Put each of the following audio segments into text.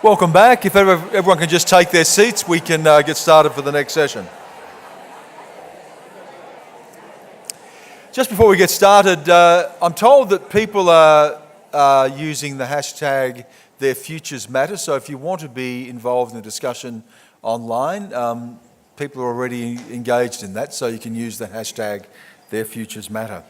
Welcome back. If everyone can just take their seats, we can get started for the next session. Just before we get started, I'm told that people are using the hashtag #TheirFuturesMatter, so if you want to be involved in the discussion online, people are already engaged in that, so you can use the hashtag #TheirFuturesMatter.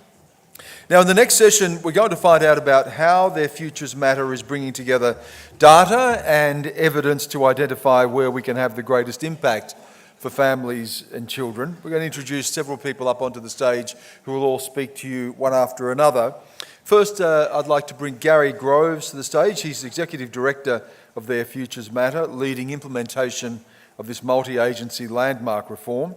Now, in the next session, we're going to find out about how Their Futures Matter is bringing together data and evidence to identify where we can have the greatest impact for families and children. We're going to introduce several people up onto the stage who will all speak to you one after another. First, I'd like to bring Gary Groves to the stage. He's Executive Director of Their Futures Matter, leading implementation of this multi-agency landmark reform.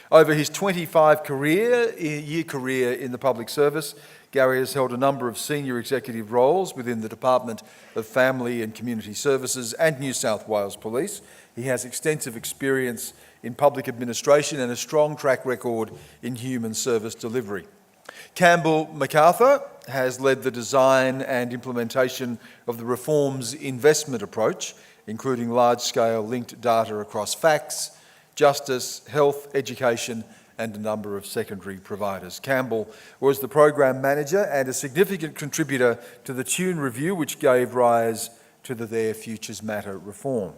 Over his 25-year career in the public service, Gary has held a number of senior executive roles within the Department of Family and Community Services and New South Wales Police. He has extensive experience in public administration and a strong track record in human service delivery. Campbell McArthur has led the design and implementation of the reform's investment approach, including large-scale linked data across facts, justice, health, education, and a number of secondary providers. Campbell was the program manager and a significant contributor to the Tune Review, which gave rise to the Their Futures Matter reform.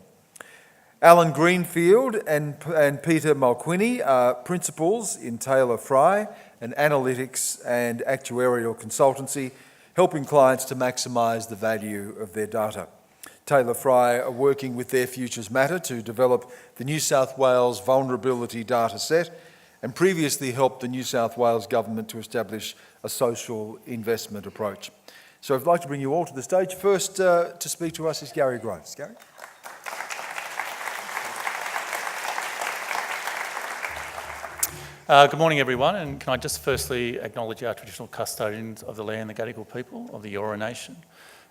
Alan Greenfield and Peter Malquini are principals in Taylor Fry, an analytics and actuarial consultancy, helping clients to maximise the value of their data. Taylor Fry are working with Their Futures Matter to develop the New South Wales Vulnerability Data Set and previously helped the New South Wales Government to establish a social investment approach. So I'd like to bring you all to the stage. First to speak to us is Gary Groves. Gary? Good morning, everyone, and can I just firstly acknowledge our traditional custodians of the land, the Gadigal people of the Eora Nation,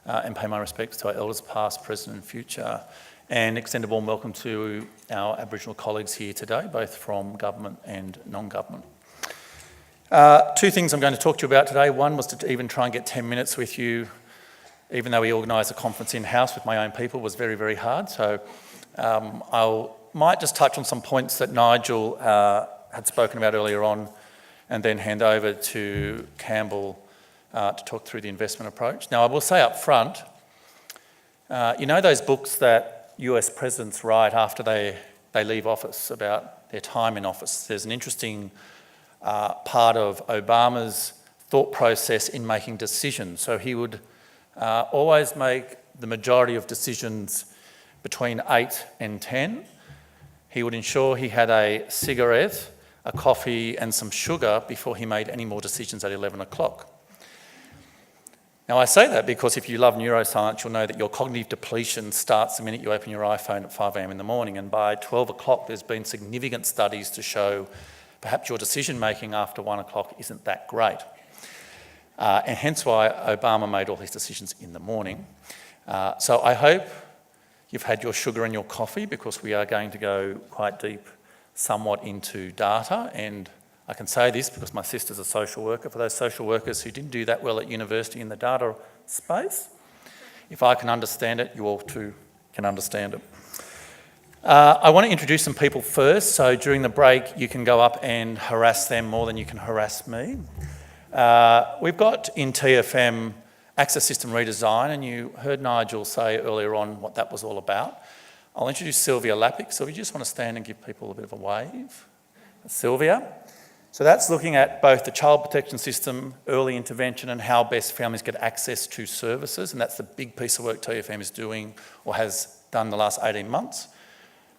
and pay my respects to our elders past, present and future, and extend a warm welcome to our Aboriginal colleagues here today, both from government and non-government. Two things I'm going to talk to you about today. One was to even try and get 10 minutes with you, even though we organised a conference in-house with my own people, was very, very hard. So I might just touch on some points that Nigel had spoken about earlier on, and then hand over to Campbell to talk through the investment approach. Now, I will say up front, you know those books that US presidents write after they leave office about their time in office? There's an interesting part of Obama's thought process in making decisions. So he would always make the majority of decisions between 8 and 10. He would ensure he had a cigarette, a coffee and some sugar before he made any more decisions at 11 o'clock. Now, I say that because if you love neuroscience, you'll know that your cognitive depletion starts the minute you open your iPhone at 5 a.m. in the morning, and by 12 o'clock there's been significant studies to show perhaps your decision-making after 1 o'clock isn't that great. And hence why Obama made all his decisions in the morning. So I hope you've had your sugar and your coffee, because we are going to go quite deep somewhat into data, and I can say this because my sister's a social worker. For those social workers who didn't do that well at university in the data space, if I can understand it, you all too can understand it. I want to introduce some people first, so during the break you can go up and harass them more than you can harass me. We've got in TFM access system redesign, and you heard Nigel say earlier on what that was all about. I'll introduce Sylvia Lappick. So we just want to stand and give people a bit of a wave. Sylvia. So that's looking at both the child protection system, early intervention, and how best families get access to services, and that's the big piece of work TFM is doing or has done the last 18 months.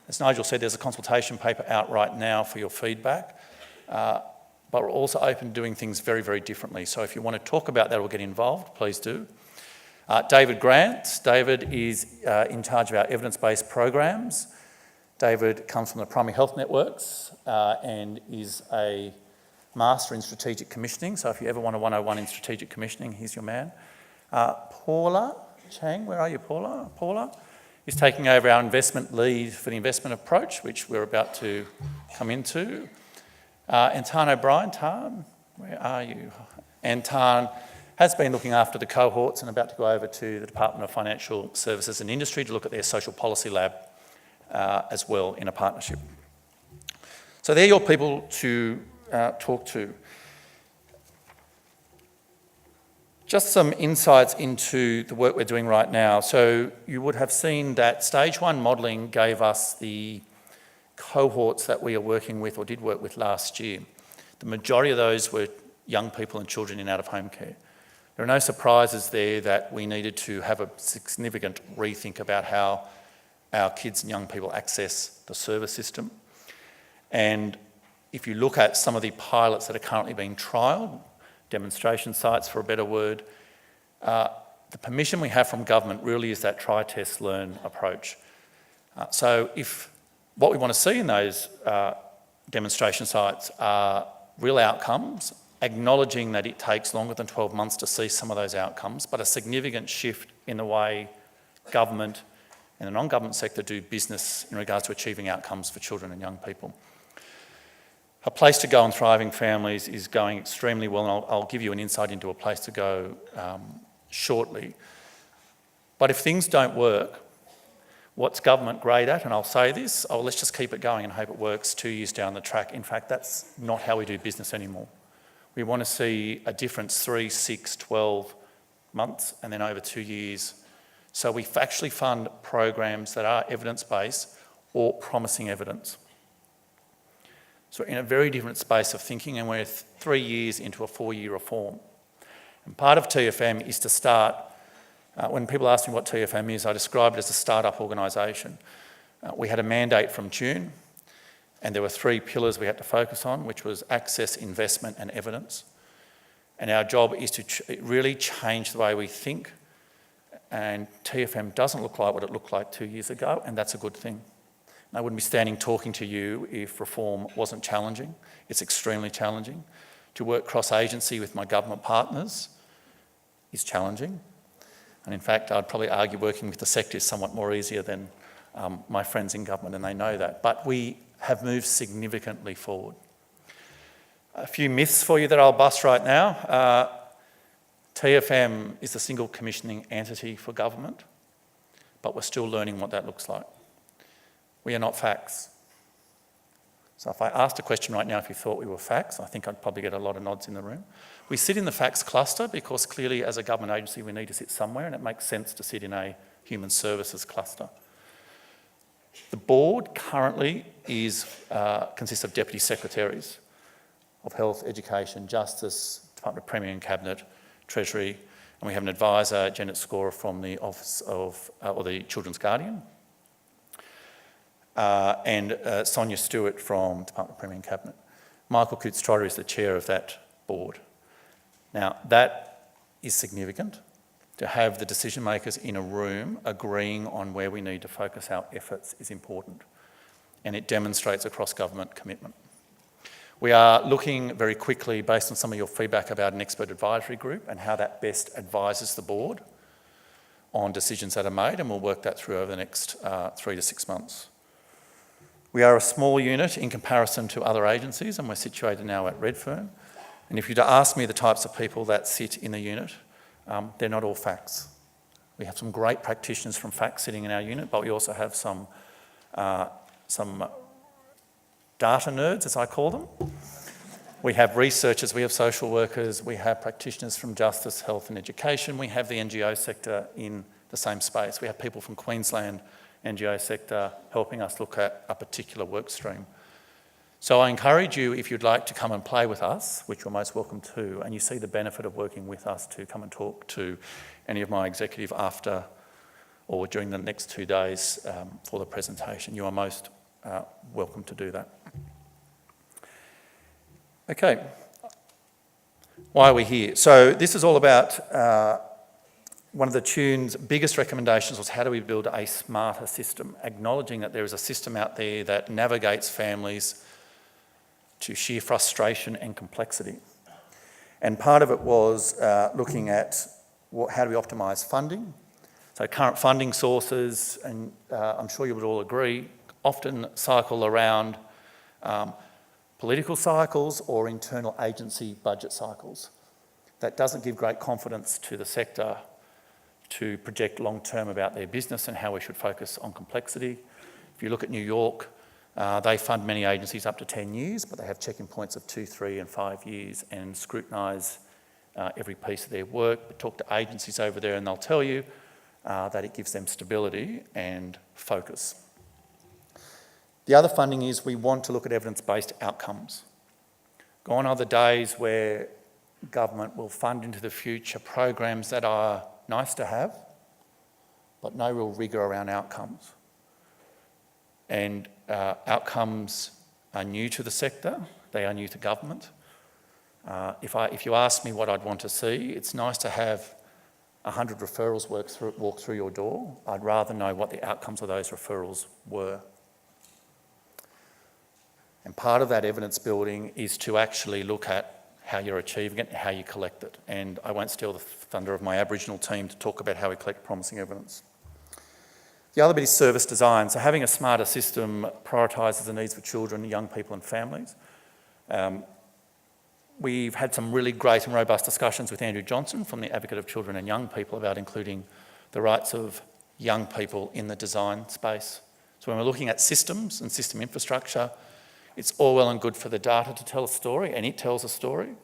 As Nigel said, there's a consultation paper out right now for your feedback, but we're also open to doing things very, very differently. So if you want to talk about that or get involved, please do. David Grant. David is in charge of our evidence-based programs. David comes from the Primary Health Networks and is a Master in Strategic Commissioning. So if you ever want a 101 in Strategic Commissioning, he's your man. Paula Chang, where are you, Paula? Paula is taking over our investment lead for the investment approach, which we're about to come into. And Tarn O'Brien, Tarn, where are you? And Tarn has been looking after the cohorts and about to go over to the Department of Financial Services and Industry to look at their social policy lab as well in a partnership. So they're your people to talk to. Just some insights into the work we're doing right now. So you would have seen that stage 1 modelling gave us the cohorts that we are working with or did work with last year. The majority of those were young people and children in out-of-home care. There are no surprises there that we needed to have a significant rethink about how our kids and young people access the service system. And if you look at some of the pilots that are currently being trialled, demonstration sites for a better word, the permission we have from government really is that try, test, learn approach. So if what we want to see in those demonstration sites are real outcomes, acknowledging that it takes longer than 12 months to see some of those outcomes, but a significant shift in the way government and the non-government sector do business in regards to achieving outcomes for children and young people. A Place to Go and Thriving Families is going extremely well, and I'll give you an insight into A Place to Go shortly. But if things don't work, what's government great at, and I'll say this, let's just keep it going and hope it works 2 years down the track. In fact, that's not how we do business anymore. We want to see a difference 3, 6, 12 months and then over 2 years. So we actually fund programs that are evidence-based or promising evidence. So we're in a very different space of thinking, and we're 3 years into a 4-year reform. And part of TFM is to start, when people ask me what TFM is, I describe it as a start-up organisation. We had a mandate from June, and there were 3 pillars we had to focus on, which was access, investment and evidence. And our job is to really change the way we think, and TFM doesn't look like what it looked like 2 years ago, and that's a good thing. I wouldn't be standing talking to you if reform wasn't challenging. It's extremely challenging. To work cross-agency with my government partners is challenging. And in fact, I'd probably argue working with the sector is somewhat more easier than my friends in government, and they know that. But we have moved significantly forward. A few myths for you that I'll bust right now. TFM is the single commissioning entity for government, but we're still learning what that looks like. We are not facts. So if I asked a question right now, if you thought we were facts, I think I'd probably get a lot of nods in the room. We sit in the facts cluster because clearly as a government agency we need to sit somewhere, and it makes sense to sit in a human services cluster. The board currently consists of deputy secretaries of Health, Education, Justice, Department of Premier and Cabinet, Treasury, and we have an advisor, Janet Scorer, from the Office of, or the Children's Guardian, and Sonia Stewart from Department of Premier and Cabinet. Michael Coates-Trotter is the chair of that board. Now, that is significant. To have the decision makers in a room agreeing on where we need to focus our efforts is important, and it demonstrates a cross-government commitment. We are looking very quickly, based on some of your feedback, about an expert advisory group and how that best advises the board on decisions that are made, and we'll work that through over the next 3 to 6 months. We are a small unit in comparison to other agencies, and we're situated now at Redfern. And if you'd ask me the types of people that sit in the unit, they're not all facts. We have some great practitioners from facts sitting in our unit, but we also have some data nerds, as I call them. We have researchers, we have social workers, we have practitioners from justice, health and education. We have the NGO sector in the same space. We have people from Queensland NGO sector helping us look at a particular work stream. So I encourage you, if you'd like to come and play with us, which you're most welcome to, and you see the benefit of working with us, to come and talk to any of my executive after or during the next 2 days for the presentation. You are most welcome to do that. Okay, why are we here? So this is all about one of the Tune's biggest recommendations was how do we build a smarter system, acknowledging that there is a system out there that navigates families to sheer frustration and complexity. And part of it was looking at how do we optimise funding. So current funding sources, and I'm sure you would all agree, often cycle around political cycles or internal agency budget cycles. that doesn't give great confidence to the sector to project long-term about their business and how we should focus on complexity. If you look at New York, they fund many agencies up to 10 years, but they have check-in points of 2, 3 and 5 years and scrutinise every piece of their work. But talk to agencies over there and they'll tell you that it gives them stability and focus. The other funding is we want to look at evidence-based outcomes. Gone are the days where government will fund into the future programs that are nice to have, but no real rigour around outcomes. And outcomes are new to the sector, they are new to government. If you ask me what I'd want to see, it's nice to have 100 referrals walk through your door. I'd rather know what the outcomes of those referrals were. And part of that evidence building is to actually look at how you're achieving it and how you collect it. And I won't steal the thunder of my Aboriginal team to talk about how we collect promising evidence. The other bit is service design. So having a smarter system prioritises the needs of children, young people and families. We've had some really great and robust discussions with Andrew Johnson from the Advocate of Children and Young People about including the rights of young people in the design space. So when we're looking at systems and system infrastructure, it's all well and good for the data to tell a story, and it tells a story.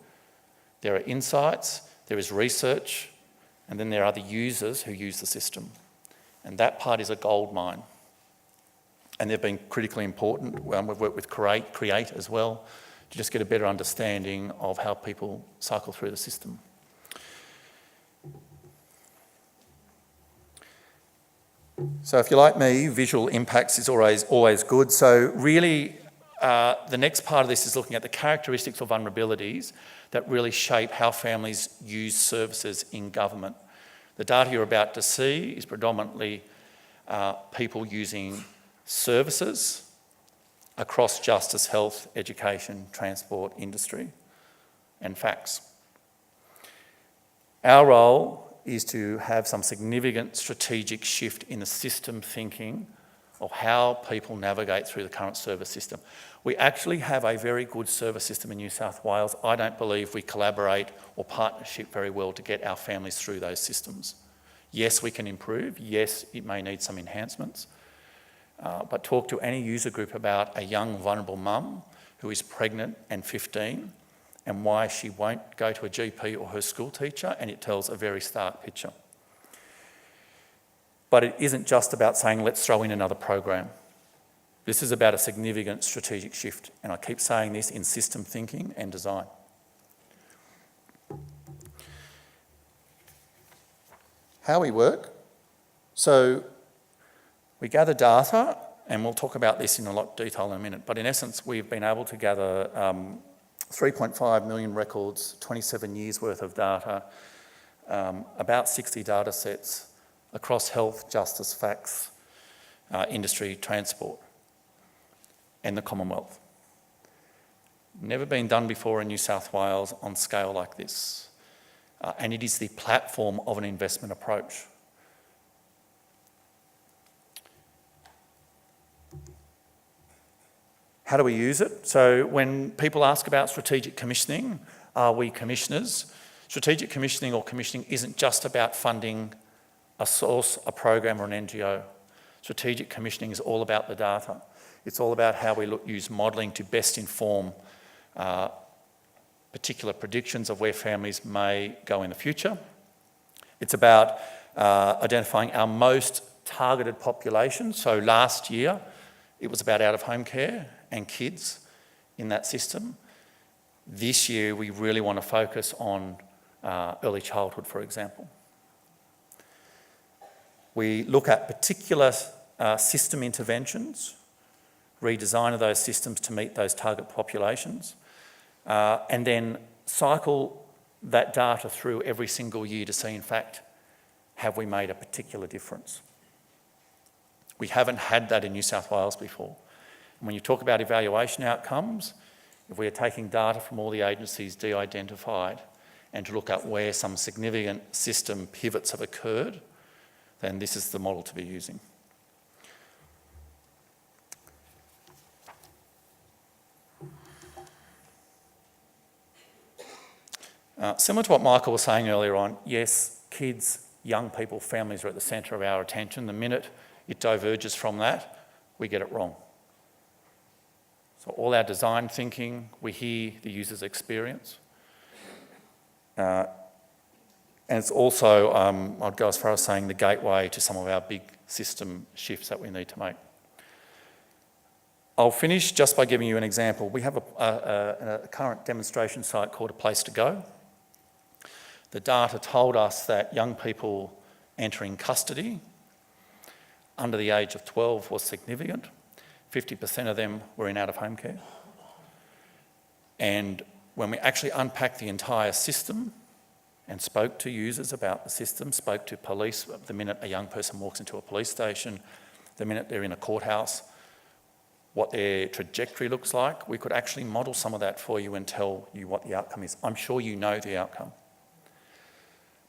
There are insights, there is research, and then there are the users who use the system. And that part is a gold mine. And they've been critically important. We've worked with Create as well to just get a better understanding of how people cycle through the system. So if you're like me, visual impacts is always good. So really, the next part of this is looking at the characteristics or vulnerabilities that really shape how families use services in government. The data you're about to see is predominantly people using services across justice, health, education, transport, industry, and facts. Our role is to have some significant strategic shift in the system thinking of how people navigate through the current service system. We actually have a very good service system in New South Wales. I don't believe we collaborate or partnership very well to get our families through those systems. Yes, we can improve. Yes, it may need some enhancements. But talk to any user group about a young, vulnerable mum who is pregnant and 15 and why she won't go to a GP or her school teacher, and it tells a very stark picture. But it isn't just about saying, let's throw in another program. This is about a significant strategic shift, and I keep saying this in system thinking and design. How we work. So we gather data, and we'll talk about this in a lot of detail in a minute, but in essence, we've been able to gather 3.5 million records, 27 years worth of data, about 60 data sets across health, justice, facts, industry, transport, and the Commonwealth. Never been done before in New South Wales on scale like this. And it is the platform of an investment approach. How do we use it? So when people ask about strategic commissioning, are we commissioners? Strategic commissioning or commissioning isn't just about funding a source, a program or an NGO. Strategic commissioning is all about the data. It's all about how we use modelling to best inform particular predictions of where families may go in the future. It's about identifying our most targeted population. So last year, it was about out-of-home care and kids in that system. This year, we really want to focus on early childhood, for example. We look at particular system interventions, redesign of those systems to meet those target populations, and then cycle that data through every single year to see, in fact, have we made a particular difference? We haven't had that in New South Wales before. And when you talk about evaluation outcomes, if we are taking data from all the agencies de-identified and to look at where some significant system pivots have occurred, then this is the model to be using. Similar to what Michael was saying earlier on, yes, kids, young people, families are at the centre of our attention. The minute it diverges from that, we get it wrong. So all our design thinking, we hear the user's experience. And it's also, I'd go as far as saying, the gateway to some of our big system shifts that we need to make. I'll finish just by giving you an example. We have a current demonstration site called A Place to Go. The data told us that young people entering custody under the age of 12 was significant. 50% of them were in out-of-home care. And when we actually unpacked the entire system and spoke to users about the system, spoke to police, the minute a young person walks into a police station, the minute they're in a courthouse, what their trajectory looks like, we could actually model some of that for you and tell you what the outcome is. I'm sure you know the outcome.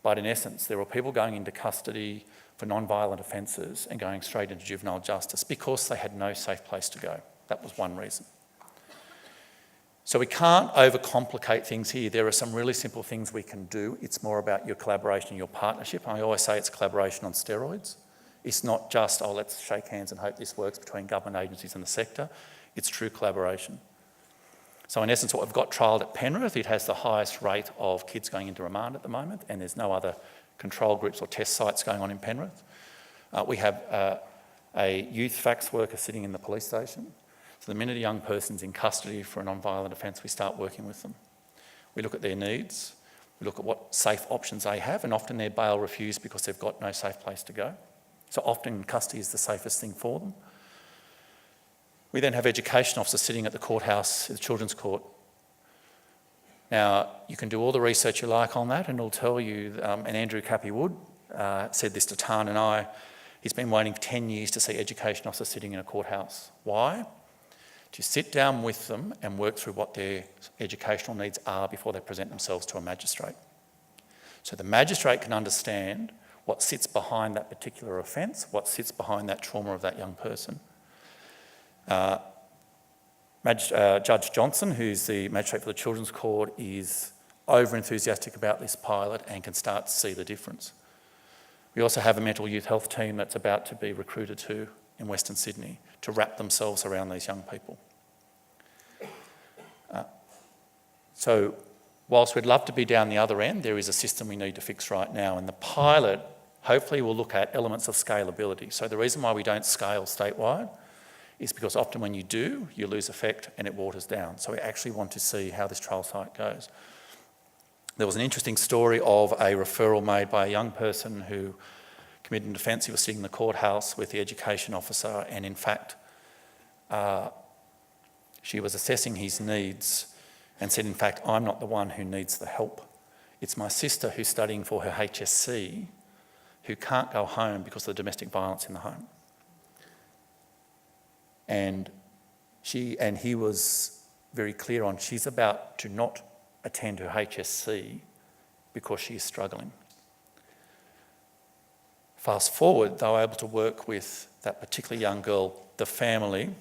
But in essence, there were people going into custody for non-violent offences and going straight into juvenile justice because they had no safe place to go. That was one reason. So we can't overcomplicate things here. There are some really simple things we can do. It's more about your collaboration, your partnership. I always say it's collaboration on steroids. It's not just, oh, let's shake hands and hope this works between government agencies and the sector. It's true collaboration. So in essence, what we've got trialled at Penrith, it has the highest rate of kids going into remand at the moment, and there's no other control groups or test sites going on in Penrith. We have a youth facts worker sitting in the police station. So the minute a young person's in custody for a non-violent offence, we start working with them. We look at their needs, we look at what safe options they have, and often they're bail refused because they've got no safe place to go. So often custody is the safest thing for them. We then have education officers sitting at the courthouse, the children's court. Now, you can do all the research you like on that, and it'll tell you, and Andrew Cappy-Wood said this to Tarn and I, he's been waiting for 10 years to see education officers sitting in a courthouse. Why? To sit down with them and work through what their educational needs are before they present themselves to a magistrate. So the magistrate can understand what sits behind that particular offence, what sits behind that trauma of that young person. Judge Johnson, who's the magistrate for the Children's Court, is over-enthusiastic about this pilot and can start to see the difference. We also have a mental youth health team that's about to be recruited to in Western Sydney to wrap themselves around these young people. So whilst we'd love to be down the other end, there is a system we need to fix right now, and the pilot hopefully will look at elements of scalability. So the reason why we don't scale statewide is because often when you do, you lose effect and it waters down. So we actually want to see how this trial site goes. There was an interesting story of a referral made by a young person who committed an offence. He was sitting in the courthouse with the education officer, and in fact, she was assessing his needs and said, in fact, I'm not the one who needs the help. It's my sister who's studying for her HSC who can't go home because of the domestic violence in the home. And he was very clear on she's about to not attend her HSC because she is struggling. Fast forward, they were able to work with that particular young girl, the family,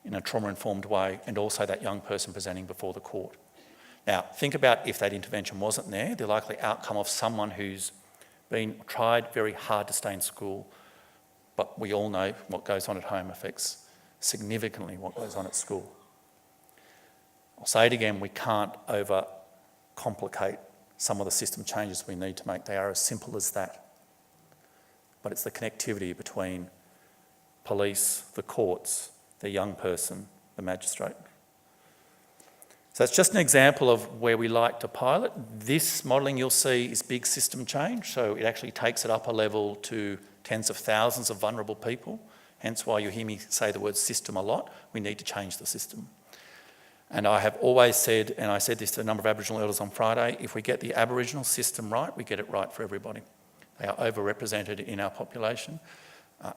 in a trauma-informed way, and also that young person presenting before the court. Now, think about if that intervention wasn't there, the likely outcome of someone who's been tried very hard to stay in school, but we all know what goes on at home affects significantly what goes on at school. I'll say it again, we can't overcomplicate some of the system changes we need to make. They are as simple as that. But it's the connectivity between police, the courts, the young person, the magistrate. So that's just an example of where we like to pilot. This modelling you'll see is big system change, so it actually takes it up a level to tens of thousands of vulnerable people, hence why you hear me say the word system a lot. We need to change the system. And I have always said, and I said this to a number of Aboriginal elders on Friday, if we get the Aboriginal system right, we get it right for everybody. They are overrepresented in our population,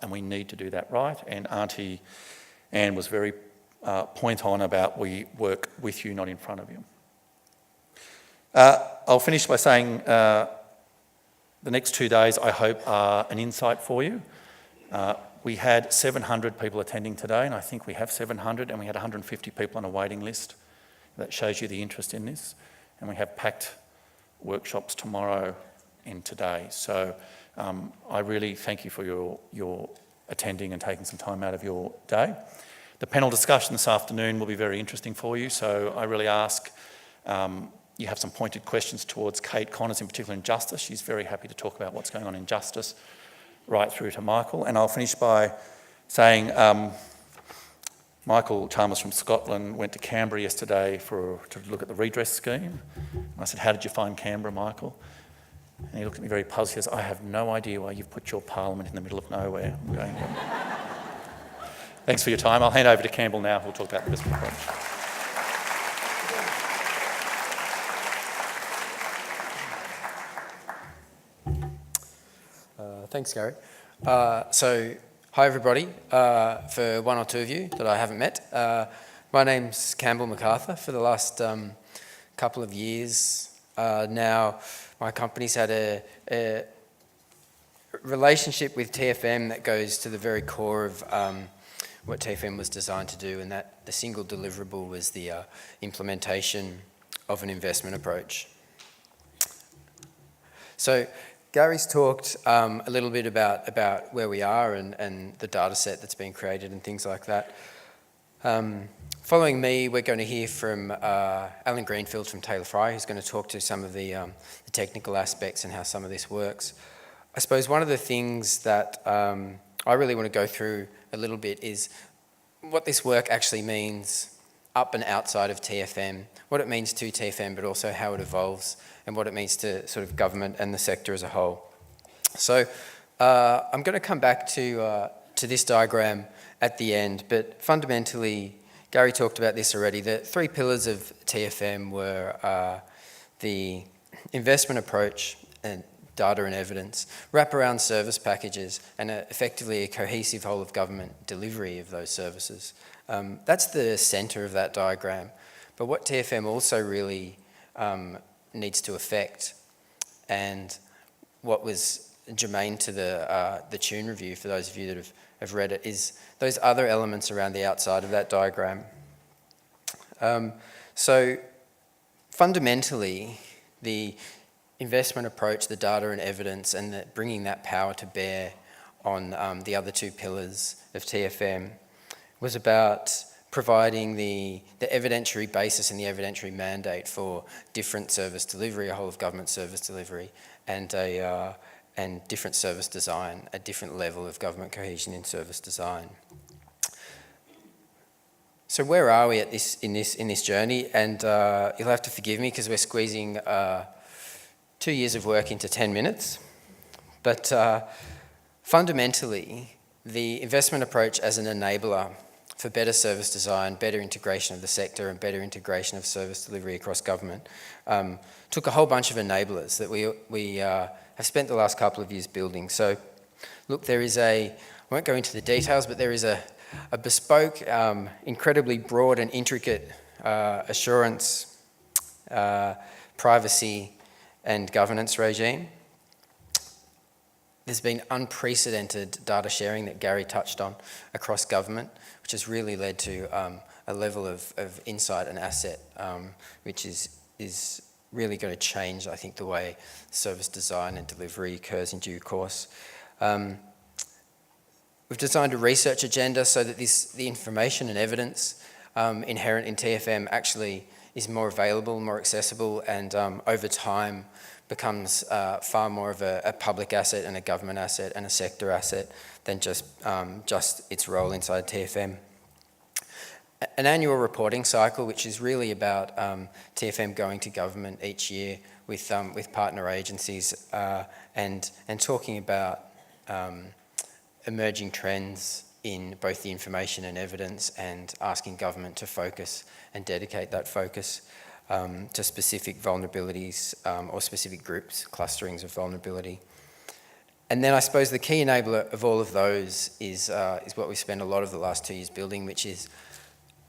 and we need to do that right. And Auntie Anne was very point on about we work with you, not in front of you. I'll finish by saying the next 2 days, I hope, are an insight for you. We had 700 people attending today, and I think we have 700, and we had 150 people on a waiting list. That shows you the interest in this. And we have packed workshops tomorrow and today. So I really thank you for your attending and taking some time out of your day. The panel discussion this afternoon will be very interesting for you, so I really ask you have some pointed questions towards Kate Connors, in particular in justice. She's very happy to talk about what's going on in justice, right through to Michael. And I'll finish by saying Michael Chalmers from Scotland went to Canberra yesterday to look at the redress scheme. And I said, "How did you find Canberra, Michael?" And he looked at me very puzzled. He says, "I have no idea why you've put your parliament in the middle of nowhere." I'm going, thanks for your time. I'll hand over to Campbell now, who'll talk about the investment approach. Thanks, Gary. So, hi everybody. For one or two of you that I haven't met, my name's Campbell McArthur. For the last couple of years now, my company's had a relationship with TFM that goes to the very core of what TFM was designed to do, and that the single deliverable was the implementation of an investment approach. So, Gary's talked a little bit about where we are and the data set that's been created and things like that. Following me, we're going to hear from Alan Greenfield from Taylor Fry, who's going to talk to some of the technical aspects and how some of this works. I suppose one of the things that I really want to go through a little bit is what this work actually means up and outside of TFM, what it means to TFM, but also how it evolves and what it means to sort of government and the sector as a whole. So I'm going to come back to this diagram at the end, but fundamentally, Gary talked about this already. The three pillars of TFM were the investment approach and data and evidence, wraparound service packages, and effectively a cohesive whole of government delivery of those services. That's the centre of that diagram. But what TFM also really needs to affect, and what was germane to the Tune review, for those of you that have read it, is those other elements around the outside of that diagram. So fundamentally, the investment approach, the data and evidence, and bringing that power to bear on the other two pillars of TFM was about providing the evidentiary basis and the evidentiary mandate for different service delivery, a whole of government service delivery, and different service design, a different level of government cohesion in service design. So where are we at in this journey? And you'll have to forgive me because we're squeezing 2 years of work into 10 minutes. But fundamentally, the investment approach as an enabler for better service design, better integration of the sector, and better integration of service delivery across government, took a whole bunch of enablers that we have spent the last couple of years building. So, look, there is I won't go into the details, but there is a bespoke, incredibly broad and intricate assurance, privacy, and governance regime. There's been unprecedented data sharing that Gary touched on across government, which has really led to a level of insight and asset, which is really going to change, I think, the way service design and delivery occurs in due course. We've designed a research agenda so that the information and evidence inherent in TFM actually is more available, more accessible, and over time becomes far more of a public asset and a government asset and a sector asset than just its role inside TFM. An annual reporting cycle, which is really about TFM going to government each year with partner agencies and talking about emerging trends in both the information and evidence, and asking government to focus and dedicate that focus to specific vulnerabilities or specific groups, clusterings of vulnerability. And then I suppose the key enabler of all of those is what we spent a lot of the last 2 years building, which is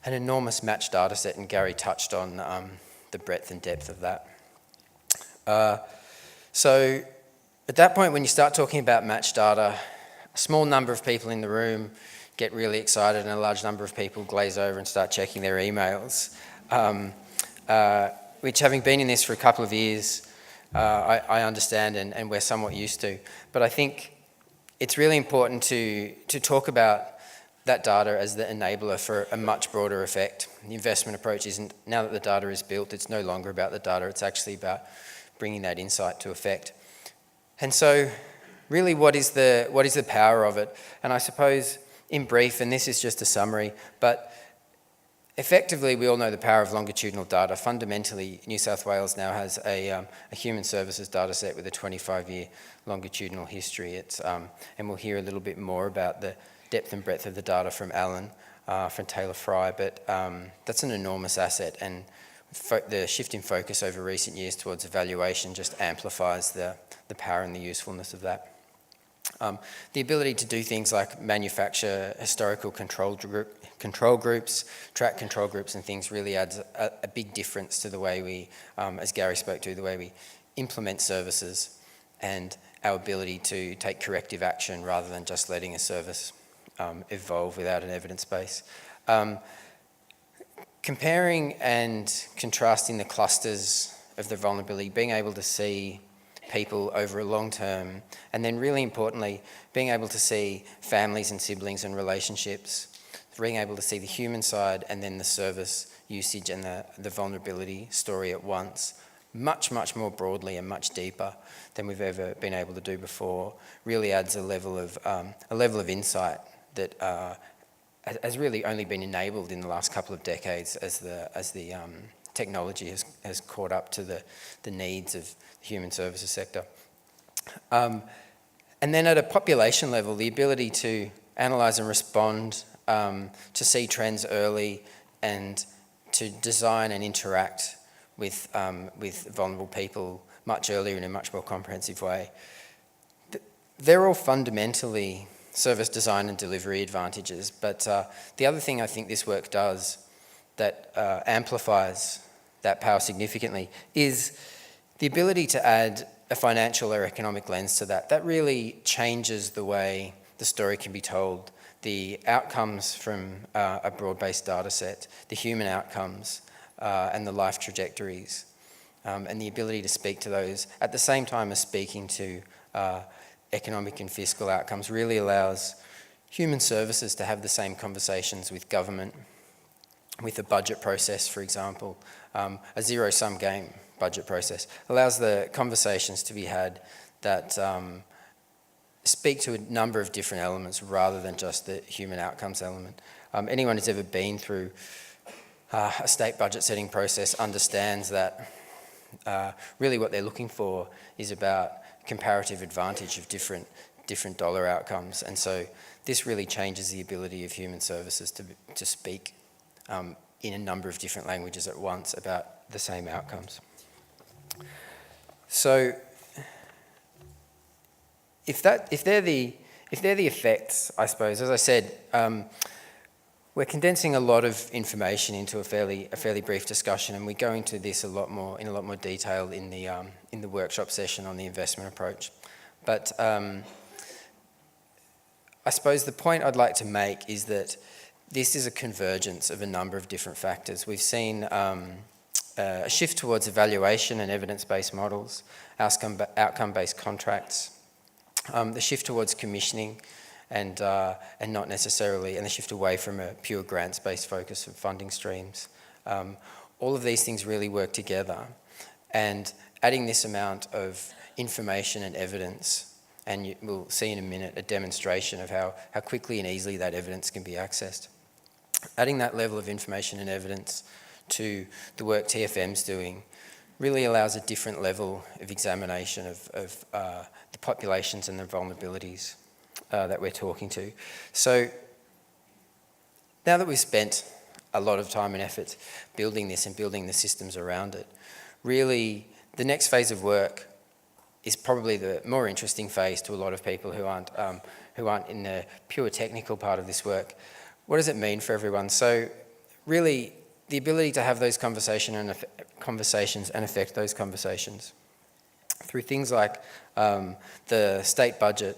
an enormous match data set, and Gary touched on the breadth and depth of that. So at that point, when you start talking about match data, a small number of people in the room get really excited and a large number of people glaze over and start checking their emails, which, having been in this for a couple of years, I understand and we're somewhat used to. But I think it's really important to talk about that data as the enabler for a much broader effect. The investment approach isn't, now that the data is built, it's no longer about the data, it's actually about bringing that insight to effect. And so really what is the power of it? And I suppose in brief, and this is just a summary, but effectively we all know the power of longitudinal data. Fundamentally, New South Wales now has a human services data set with a 25-year longitudinal history. And we'll hear a little bit more about the depth and breadth of the data from Alan, from Taylor Fry, but that's an enormous asset, and the shift in focus over recent years towards evaluation just amplifies the power and the usefulness of that. The ability to do things like manufacture historical control groups, track control groups and things really adds a big difference to the way we, as Gary spoke to, the way we implement services and our ability to take corrective action rather than just letting a service evolve without an evidence base. Comparing and contrasting the clusters of the vulnerability, being able to see people over a long term, and then really importantly, being able to see families and siblings and relationships, being able to see the human side and then the service usage and the vulnerability story at once, much more broadly and much deeper than we've ever been able to do before, really adds a level of insight that has really only been enabled in the last couple of decades as the technology has caught up to the needs of the human services sector. And then at a population level, the ability to analyse and respond, to see trends early and to design and interact with vulnerable people much earlier in a much more comprehensive way. They're all fundamentally service design and delivery advantages, but the other thing I think this work does that amplifies that power significantly is the ability to add a financial or economic lens to that. That really changes the way the story can be told, the outcomes from a broad-based data set, the human outcomes and the life trajectories, and the ability to speak to those at the same time as speaking to economic and fiscal outcomes really allows human services to have the same conversations with government, with the budget process, for example. A zero-sum game budget process allows the conversations to be had that speak to a number of different elements rather than just the human outcomes element. Anyone who's ever been through a state budget setting process understands that really what they're looking for is about comparative advantage of different dollar outcomes, and so this really changes the ability of human services to speak in a number of different languages at once about the same outcomes. So if they're the effects, I suppose, as I said, we're condensing a lot of information into a fairly brief discussion, and we go into this in a lot more detail in the workshop session on the investment approach. But I suppose the point I'd like to make is that this is a convergence of a number of different factors. We've seen a shift towards evaluation and evidence-based models, outcome-based contracts, the shift towards commissioning and not necessarily, and the shift away from a pure grants-based focus of funding streams. All of these things really work together, and adding this amount of information and evidence, and we'll see in a minute a demonstration of how quickly and easily that evidence can be accessed. Adding that level of information and evidence to the work TFM's doing really allows a different level of examination of the populations and the vulnerabilities that we're talking to. So now that we've spent a lot of time and effort building this and building the systems around it, really the next phase of work is probably the more interesting phase to a lot of people who aren't in the pure technical part of this work. What does it mean for everyone? So really the ability to have those conversations and affect those conversations through things like the state budget,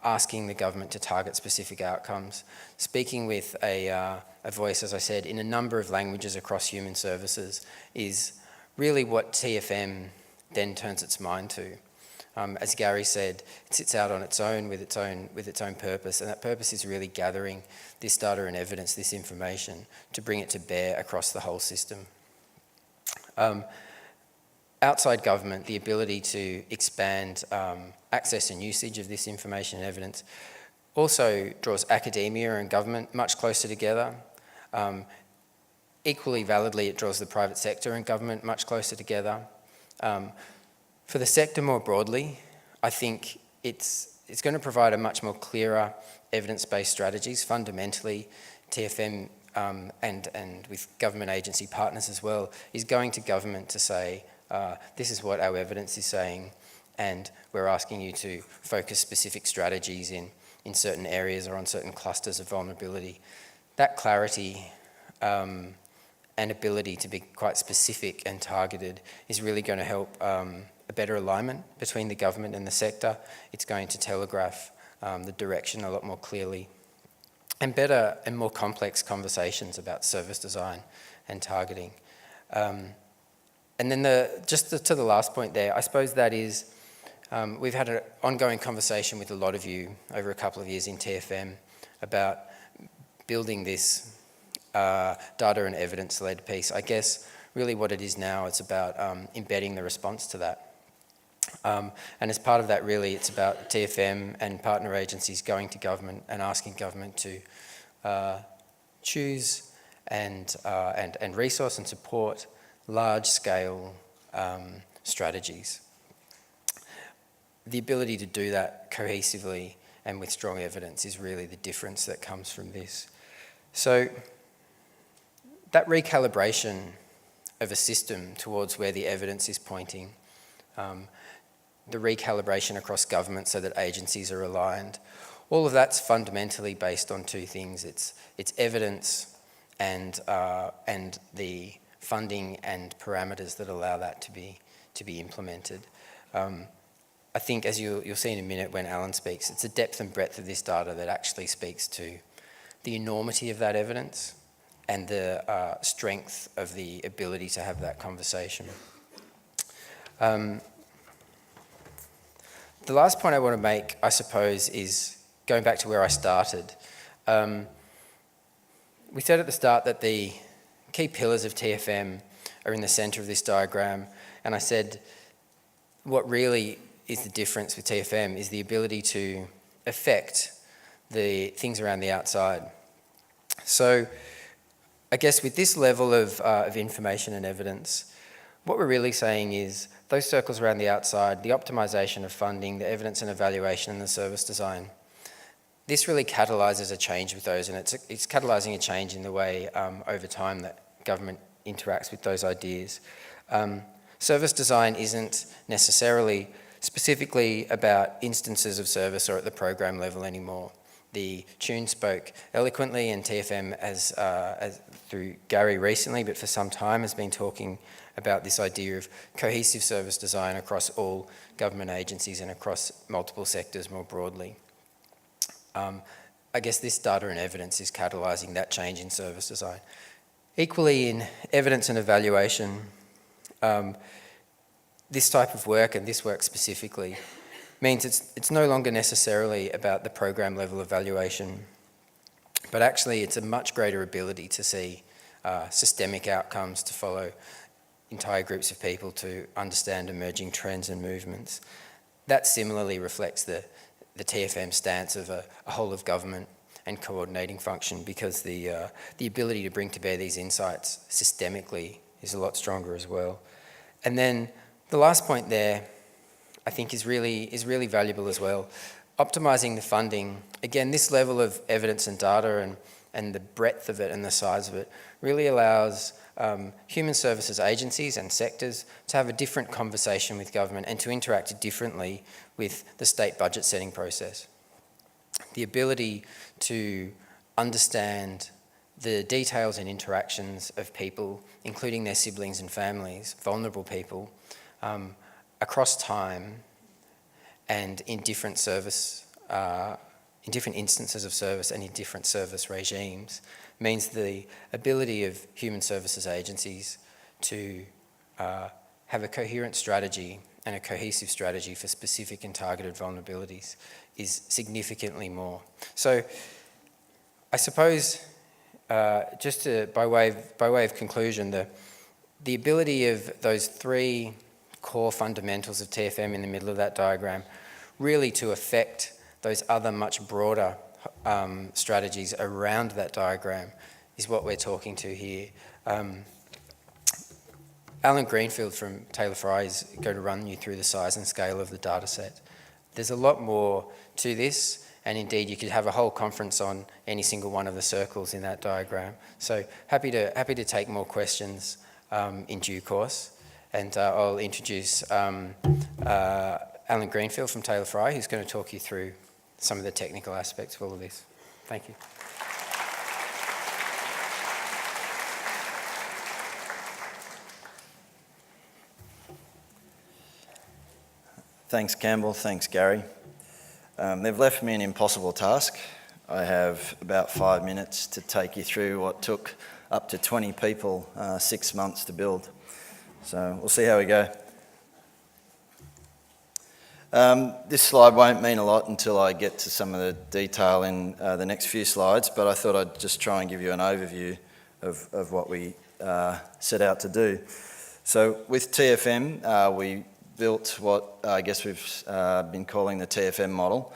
asking the government to target specific outcomes, speaking with a voice, as I said, in a number of languages across human services is really what TFM then turns its mind to. As Gary said, it sits out on its own with its own purpose, and that purpose is really gathering this data and evidence, this information, to bring it to bear across the whole system. Outside government, the ability to expand access and usage of this information and evidence also draws academia and government much closer together. Equally validly, it draws the private sector and government much closer together. For the sector more broadly, I think it's going to provide a much more clearer evidence-based strategies. Fundamentally, TFM and with government agency partners as well, is going to government to say, this is what our evidence is saying, and we're asking you to focus specific strategies in certain areas or on certain clusters of vulnerability. That clarity and ability to be quite specific and targeted is really going to help a better alignment between the government and the sector. It's going to telegraph the direction a lot more clearly, and better and more complex conversations about service design and targeting. And then to the last point there, I suppose that is, we've had an ongoing conversation with a lot of you over a couple of years in TFM about building this data and evidence-led piece. I guess really what it is now, it's about embedding the response to that. And as part of that, really, it's about TFM and partner agencies going to government and asking government to choose and resource and support large-scale strategies. The ability to do that cohesively and with strong evidence is really the difference that comes from this. So that recalibration of a system towards where the evidence is pointing, the recalibration across government so that agencies are aligned, all of that's fundamentally based on two things. It's evidence and the funding and parameters that allow that to be implemented. I think, as you'll see in a minute when Alan speaks, it's the depth and breadth of this data that actually speaks to the enormity of that evidence and the strength of the ability to have that conversation. The last point I want to make, I suppose, is going back to where I started. We said at the start that the key pillars of TFM are in the centre of this diagram, and I said what really is the difference with TFM is the ability to affect the things around the outside. So I guess with this level of information and evidence, what we're really saying is those circles around the outside, the optimisation of funding, the evidence and evaluation and the service design, this really catalyses a change with those, and it's catalysing a change in the way over time that government interacts with those ideas. Service design isn't necessarily specifically about instances of service or at the program level anymore. The tune spoke eloquently, and TFM, as through Gary recently, but for some time, has been talking about this idea of cohesive service design across all government agencies and across multiple sectors more broadly. I guess this data and evidence is catalysing that change in service design. Equally, in evidence and evaluation, this type of work, and this work specifically, means it's no longer necessarily about the program level evaluation, but actually it's a much greater ability to see systemic outcomes, to follow entire groups of people, to understand emerging trends and movements. That similarly reflects the TFM stance of a whole of government and coordinating function, because the ability to bring to bear these insights systemically is a lot stronger as well. And then the last point there, I think, is really valuable as well. Optimising the funding, again, this level of evidence and data and the breadth of it and the size of it really allows human services agencies and sectors to have a different conversation with government and to interact differently with the state budget setting process. The ability to understand the details and interactions of people, including their siblings and families, vulnerable people, across time and in different service, in different instances of service and in different service regimes, means the ability of human services agencies to have a coherent strategy and a cohesive strategy for specific and targeted vulnerabilities is significantly more. So I suppose, by way of conclusion, the ability of those three core fundamentals of TFM in the middle of that diagram really to affect those other much broader strategies around that diagram is what we're talking to here. Alan Greenfield from Taylor Fry is going to run you through the size and scale of the data set. There's a lot more to this, and indeed you could have a whole conference on any single one of the circles in that diagram. So happy to take more questions in due course, and I'll introduce Alan Greenfield from Taylor Fry, who's going to talk you through some of the technical aspects of all of this. Thank you. Thanks, Campbell. Thanks, Gary. They've left me an impossible task. I have about 5 minutes to take you through what took up to 20 people 6 months to build. So we'll see how we go. This slide won't mean a lot until I get to some of the detail in the next few slides, but I thought I'd just try and give you an overview of what we set out to do. So with TFM, we built what I guess we've been calling the TFM model.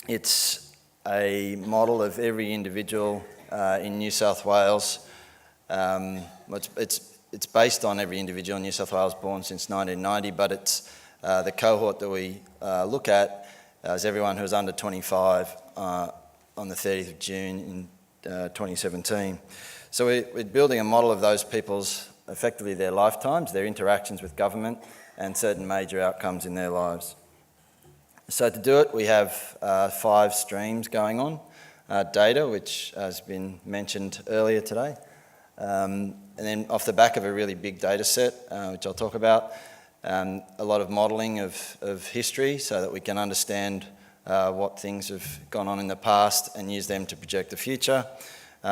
It's a model of every individual in New South Wales. It's based on every individual in New South Wales born since 1990, but it's the cohort that we look at is everyone who's under 25 on the 30th of June in 2017. So we're building a model of those people's effectively their lifetimes, their interactions with government, and certain major outcomes in their lives. So to do it, we have 5 streams going on. Data, which has been mentioned earlier today, and then off the back of a really big data set, which I'll talk about, a lot of modelling of history so that we can understand what things have gone on in the past and use them to project the future,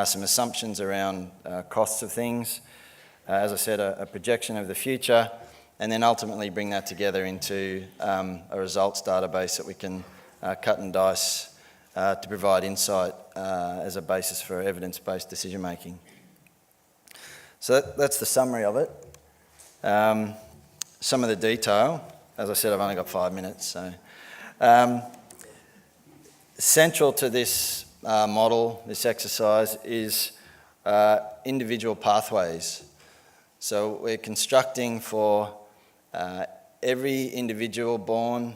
some assumptions around costs of things, as I said, a projection of the future, and then ultimately bring that together into a results database that we can cut and dice to provide insight as a basis for evidence-based decision making. So that's the summary of it. Some of the detail, as I said, I've only got 5 minutes. So central to this model, this exercise, is individual pathways. So we're constructing for every individual born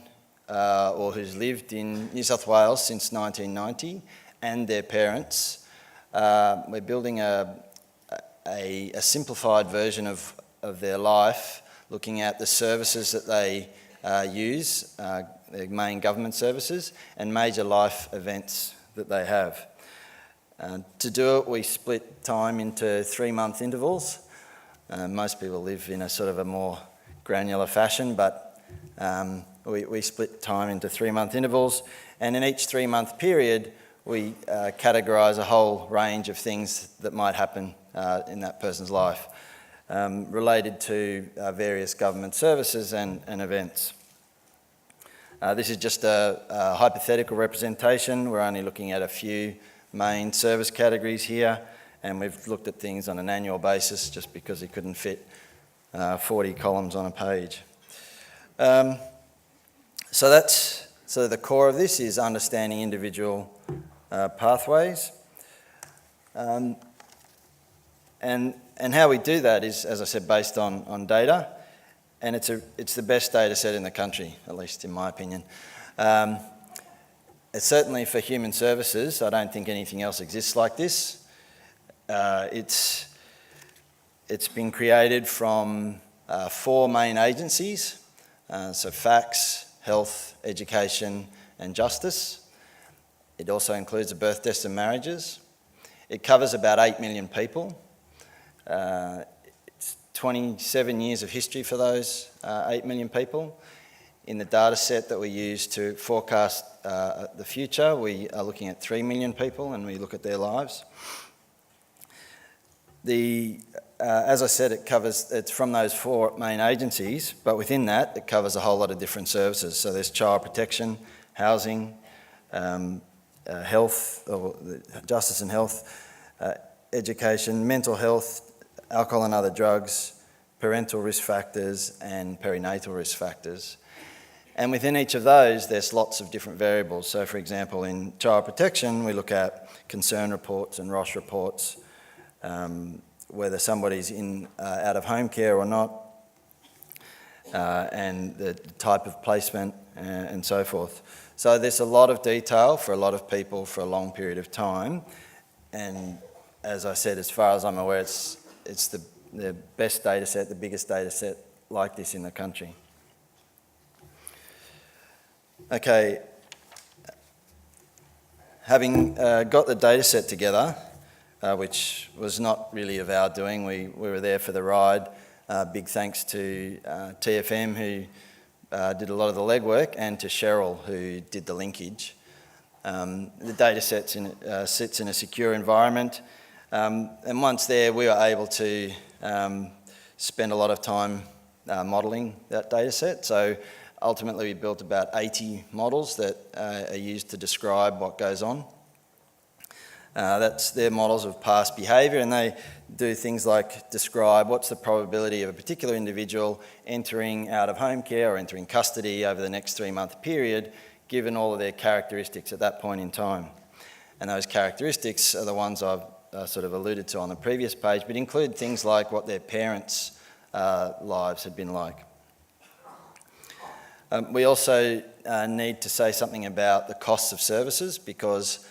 or who's lived in New South Wales since 1990 and their parents. We're building a simplified version of their life, looking at the services that they use, their main government services, and major life events that they have. To do it, we split time into 3-month intervals. Most people live in a sort of a more granular fashion, but we split time into 3-month intervals, and in each 3-month period we categorise a whole range of things that might happen in that person's life related to various government services and events. This is just a hypothetical representation. We're only looking at a few main service categories here, and we've looked at things on an annual basis just because it couldn't fit 40 columns on a page. So the core of this is understanding individual pathways. And how we do that is, as I said, based on data, and it's the best data set in the country, at least in my opinion. It's certainly for human services. I don't think anything else exists like this. It's been created from 4 main agencies, so facts, health, education and justice. It also includes the birth, deaths and marriages. It covers about 8 million people. It's 27 years of history for those 8 million people. In the data set that we use to forecast the future, we are looking at 3 million people and we look at their lives. The as I said, it's from those 4 main agencies, but within that, it covers a whole lot of different services. So there's child protection, housing, health, or justice and health, education, mental health, alcohol and other drugs, parental risk factors, and perinatal risk factors. And within each of those, there's lots of different variables. So, for example, in child protection, we look at concern reports and ROS reports, whether somebody's in out of home care or not, and the type of placement and so forth. So there's a lot of detail for a lot of people for a long period of time. And as I said, as far as I'm aware, it's the best data set, the biggest data set like this in the country. Okay, having got the data set together, which was not really of our doing, we were there for the ride. Big thanks to TFM, who did a lot of the legwork, and to Cheryl, who did the linkage. The data sits in a secure environment, and once there, we were able to spend a lot of time modelling that data set. So ultimately, we built about 80 models that are used to describe what goes on. That's their models of past behaviour, and they do things like describe what's the probability of a particular individual entering out of home care or entering custody over the next 3-month period, given all of their characteristics at that point in time. And those characteristics are the ones I've sort of alluded to on the previous page, but include things like what their parents' lives had been like. We also need to say something about the costs of services, because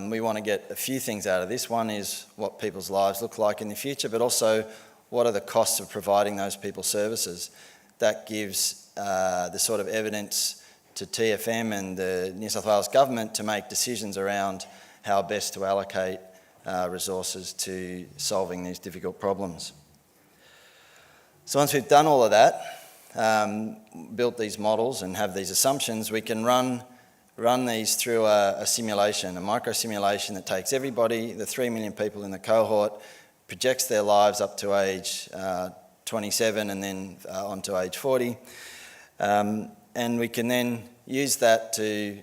we want to get a few things out of this. One is what people's lives look like in the future, but also what are the costs of providing those people services. That gives the sort of evidence to TFM and the New South Wales government to make decisions around how best to allocate resources to solving these difficult problems. So once we've done all of that, built these models and have these assumptions, we can run these through a simulation, a micro-simulation that takes everybody, the 3 million people in the cohort, projects their lives up to age 27 and then on to age 40. And we can then use that to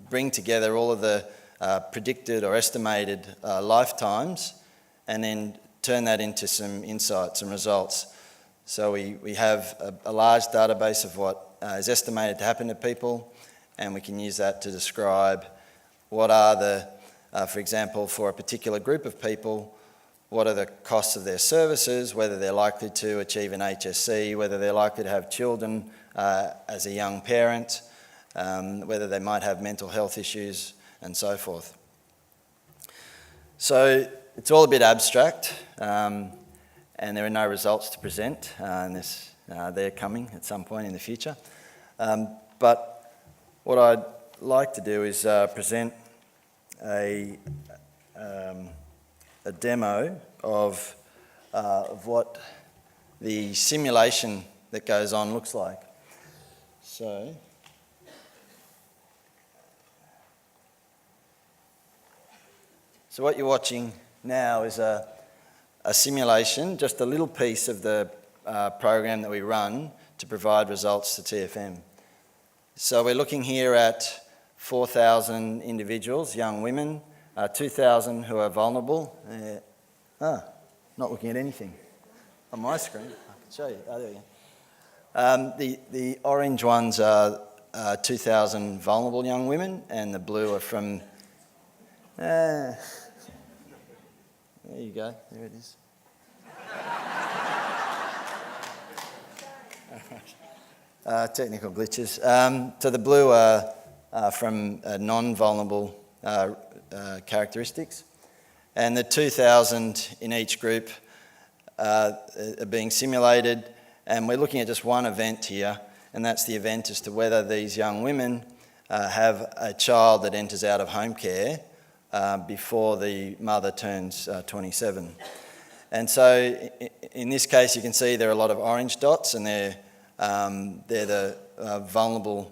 bring together all of the predicted or estimated lifetimes, and then turn that into some insights and results. So we have a large database of what is estimated to happen to people, and we can use that to describe what are the, for example, for a particular group of people, what are the costs of their services, whether they're likely to achieve an HSC, whether they're likely to have children as a young parent, whether they might have mental health issues, and so forth. So it's all a bit abstract, and there are no results to present, and they're coming at some point in the future. But what I'd like to do is present a demo of what the simulation that goes on looks like. So what you're watching now is a simulation, just a little piece of the program that we run to provide results to TFM. So we're looking here at 4,000 individuals, young women, 2,000 who are vulnerable. Not looking at anything on my screen. I can show you. Oh, there you go. The orange ones are 2,000 vulnerable young women, and the blue are from... there you go. There it is. Technical glitches. So the blue are from non-vulnerable characteristics, and the 2,000 in each group are being simulated, and we're looking at just one event here, and that's the event as to whether these young women have a child that enters out of home care before the mother turns 27. And so in this case, you can see there are a lot of orange dots, and they're the vulnerable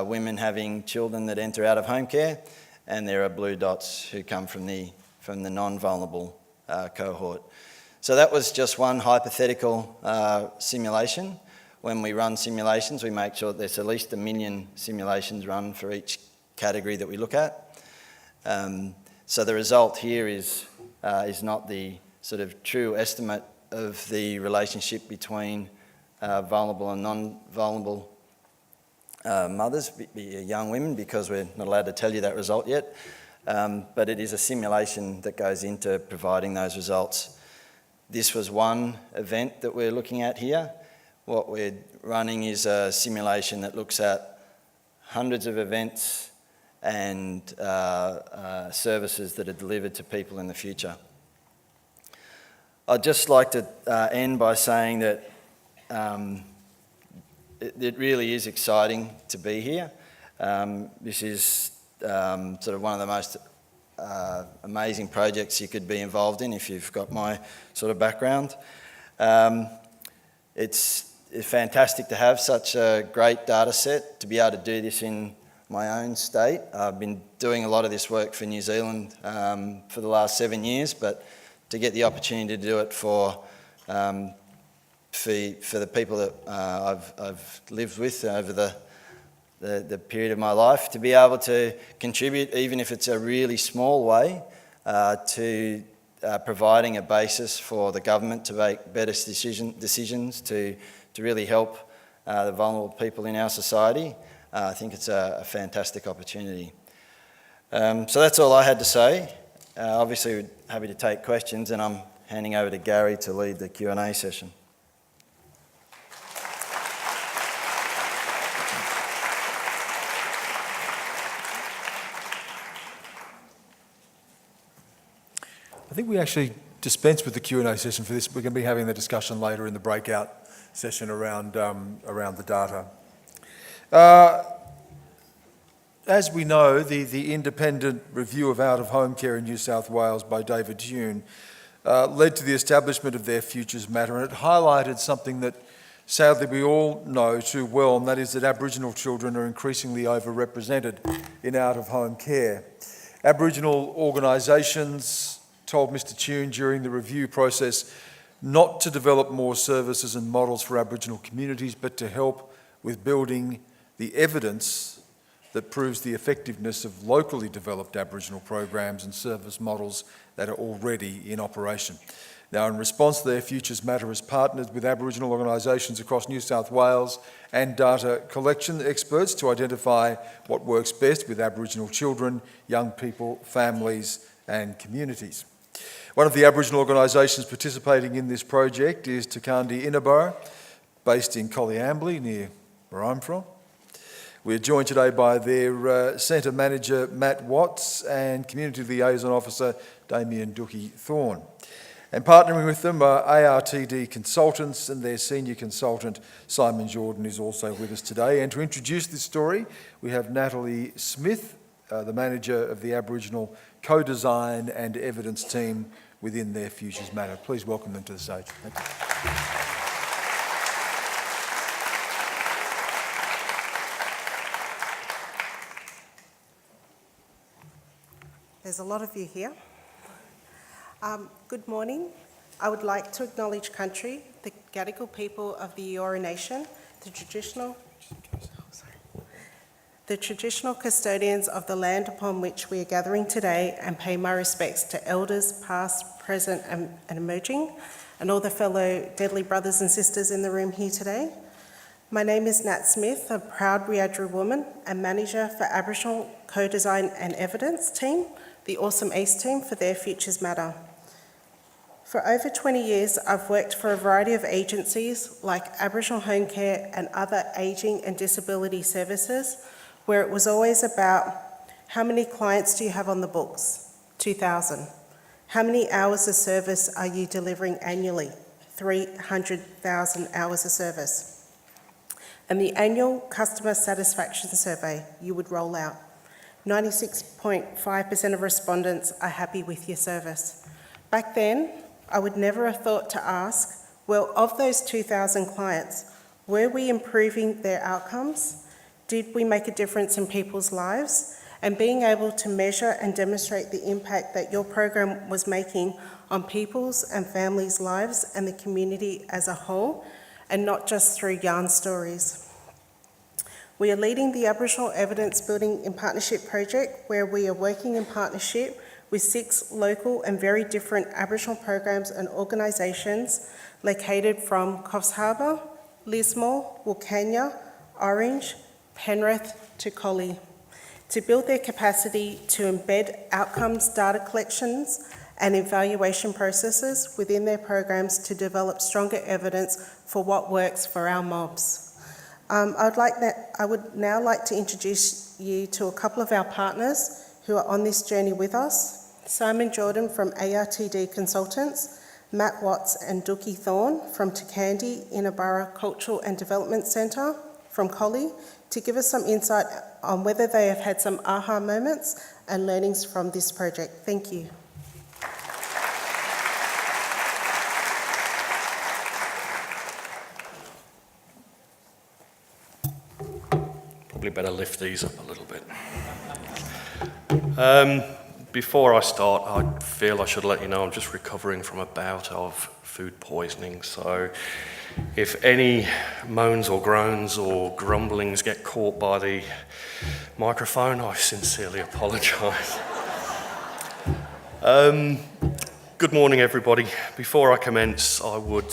women having children that enter out of home care, and there are blue dots who come from the non-vulnerable cohort. So that was just one hypothetical simulation. When we run simulations, we make sure that there's at least 1 million simulations run for each category that we look at. So the result here is not the sort of true estimate of the relationship between vulnerable and non-vulnerable mothers, young women, because we're not allowed to tell you that result yet. But it is a simulation that goes into providing those results. This was one event that we're looking at here. What we're running is a simulation that looks at hundreds of events and services that are delivered to people in the future. I'd just like to end by saying that it really is exciting to be here. This is sort of one of the most amazing projects you could be involved in if you've got my sort of background. It's fantastic to have such a great data set, to be able to do this in my own state. I've been doing a lot of this work for New Zealand for the last 7 years, but to get the opportunity to do it for the people that I've lived with over the period of my life, to be able to contribute, even if it's a really small way, to providing a basis for the government to make better decisions to really help the vulnerable people in our society. I think it's a fantastic opportunity. So that's all I had to say. Obviously, we're happy to take questions, and I'm handing over to Gary to lead the Q&A session. I think we actually dispense with the Q&A session for this. We're going to be having the discussion later in the breakout session around the data. As we know, the independent review of out-of-home care in New South Wales by David Hume led to the establishment of Their Futures Matter, and it highlighted something that sadly we all know too well, and that is that Aboriginal children are increasingly overrepresented in out-of-home care. Aboriginal organisations told Mr Tune during the review process not to develop more services and models for Aboriginal communities, but to help with building the evidence that proves the effectiveness of locally developed Aboriginal programs and service models that are already in operation. Now, in response, Their Futures Matter has partnered with Aboriginal organisations across New South Wales and data collection experts to identify what works best with Aboriginal children, young people, families and communities. One of the Aboriginal organisations participating in this project is Tirkandi Inuburra, based in Colliambly, near where I'm from. We're joined today by their Centre Manager, Matt Watts, and Community Liaison Officer, Damian Dookie Thorne. And partnering with them are ARTD Consultants, and their Senior Consultant, Simon Jordan, is also with us today. And to introduce this story, we have Nattlie Smith, the Manager of the Aboriginal Co-Design and Evidence Team within Their Futures Matter. Please welcome them to the stage. Thank you. There's a lot of you here. Good morning. I would like to acknowledge country, the Gadigal people of the Eora Nation, the traditional custodians of the land upon which we are gathering today, and pay my respects to elders past, present and emerging, and all the fellow deadly brothers and sisters in the room here today. My name is Nat Smith, a proud Wiadjuri woman and manager for Aboriginal Co-Design and Evidence Team, the awesome ACE team for Their Futures Matter. For over 20 years, I've worked for a variety of agencies like Aboriginal Home Care and other ageing and disability services, where it was always about how many clients do you have on the books? 2,000. How many hours of service are you delivering annually? 300,000 hours of service. And the annual customer satisfaction survey you would roll out. 96.5% of respondents are happy with your service. Back then, I would never have thought to ask, well, of those 2,000 clients, were we improving their outcomes? Did we make a difference in people's lives? and being able to measure and demonstrate the impact that your program was making on people's and families' lives and the community as a whole, and not just through yarn stories. We are leading the Aboriginal Evidence Building in Partnership project, where we are working in partnership with 6 local and very different Aboriginal programs and organisations located from Coffs Harbour, Lismore, Wilcannia, Orange, Penrith to Collie, to build their capacity to embed outcomes data collections and evaluation processes within their programs to develop stronger evidence for what works for our mobs. I would now like to introduce you to a couple of our partners who are on this journey with us. Simon Jordan from ARTD Consultants, Matt Watts and Dookie Thorne from Tirkandi Inuburra Cultural and Development Centre from Collie, to give us some insight on whether they have had some aha moments and learnings from this project. Thank you. Probably better lift these up a little bit. Before I start, I feel I should let you know I'm just recovering from a bout of food poisoning, so if any moans or groans or grumblings get caught by the microphone, I sincerely apologise. Good morning, everybody. Before I commence, I would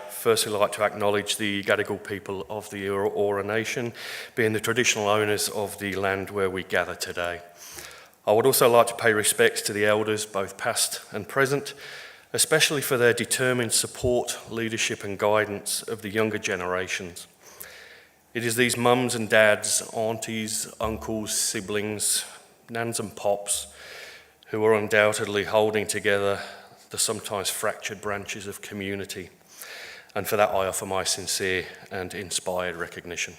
firstly like to acknowledge the Gadigal people of the Eora Nation, being the traditional owners of the land where we gather today. I would also like to pay respects to the elders, both past and present, especially for their determined support, leadership and guidance of the younger generations. It is these mums and dads, aunties, uncles, siblings, nans and pops who are undoubtedly holding together the sometimes fractured branches of community. And for that I offer my sincere and inspired recognition.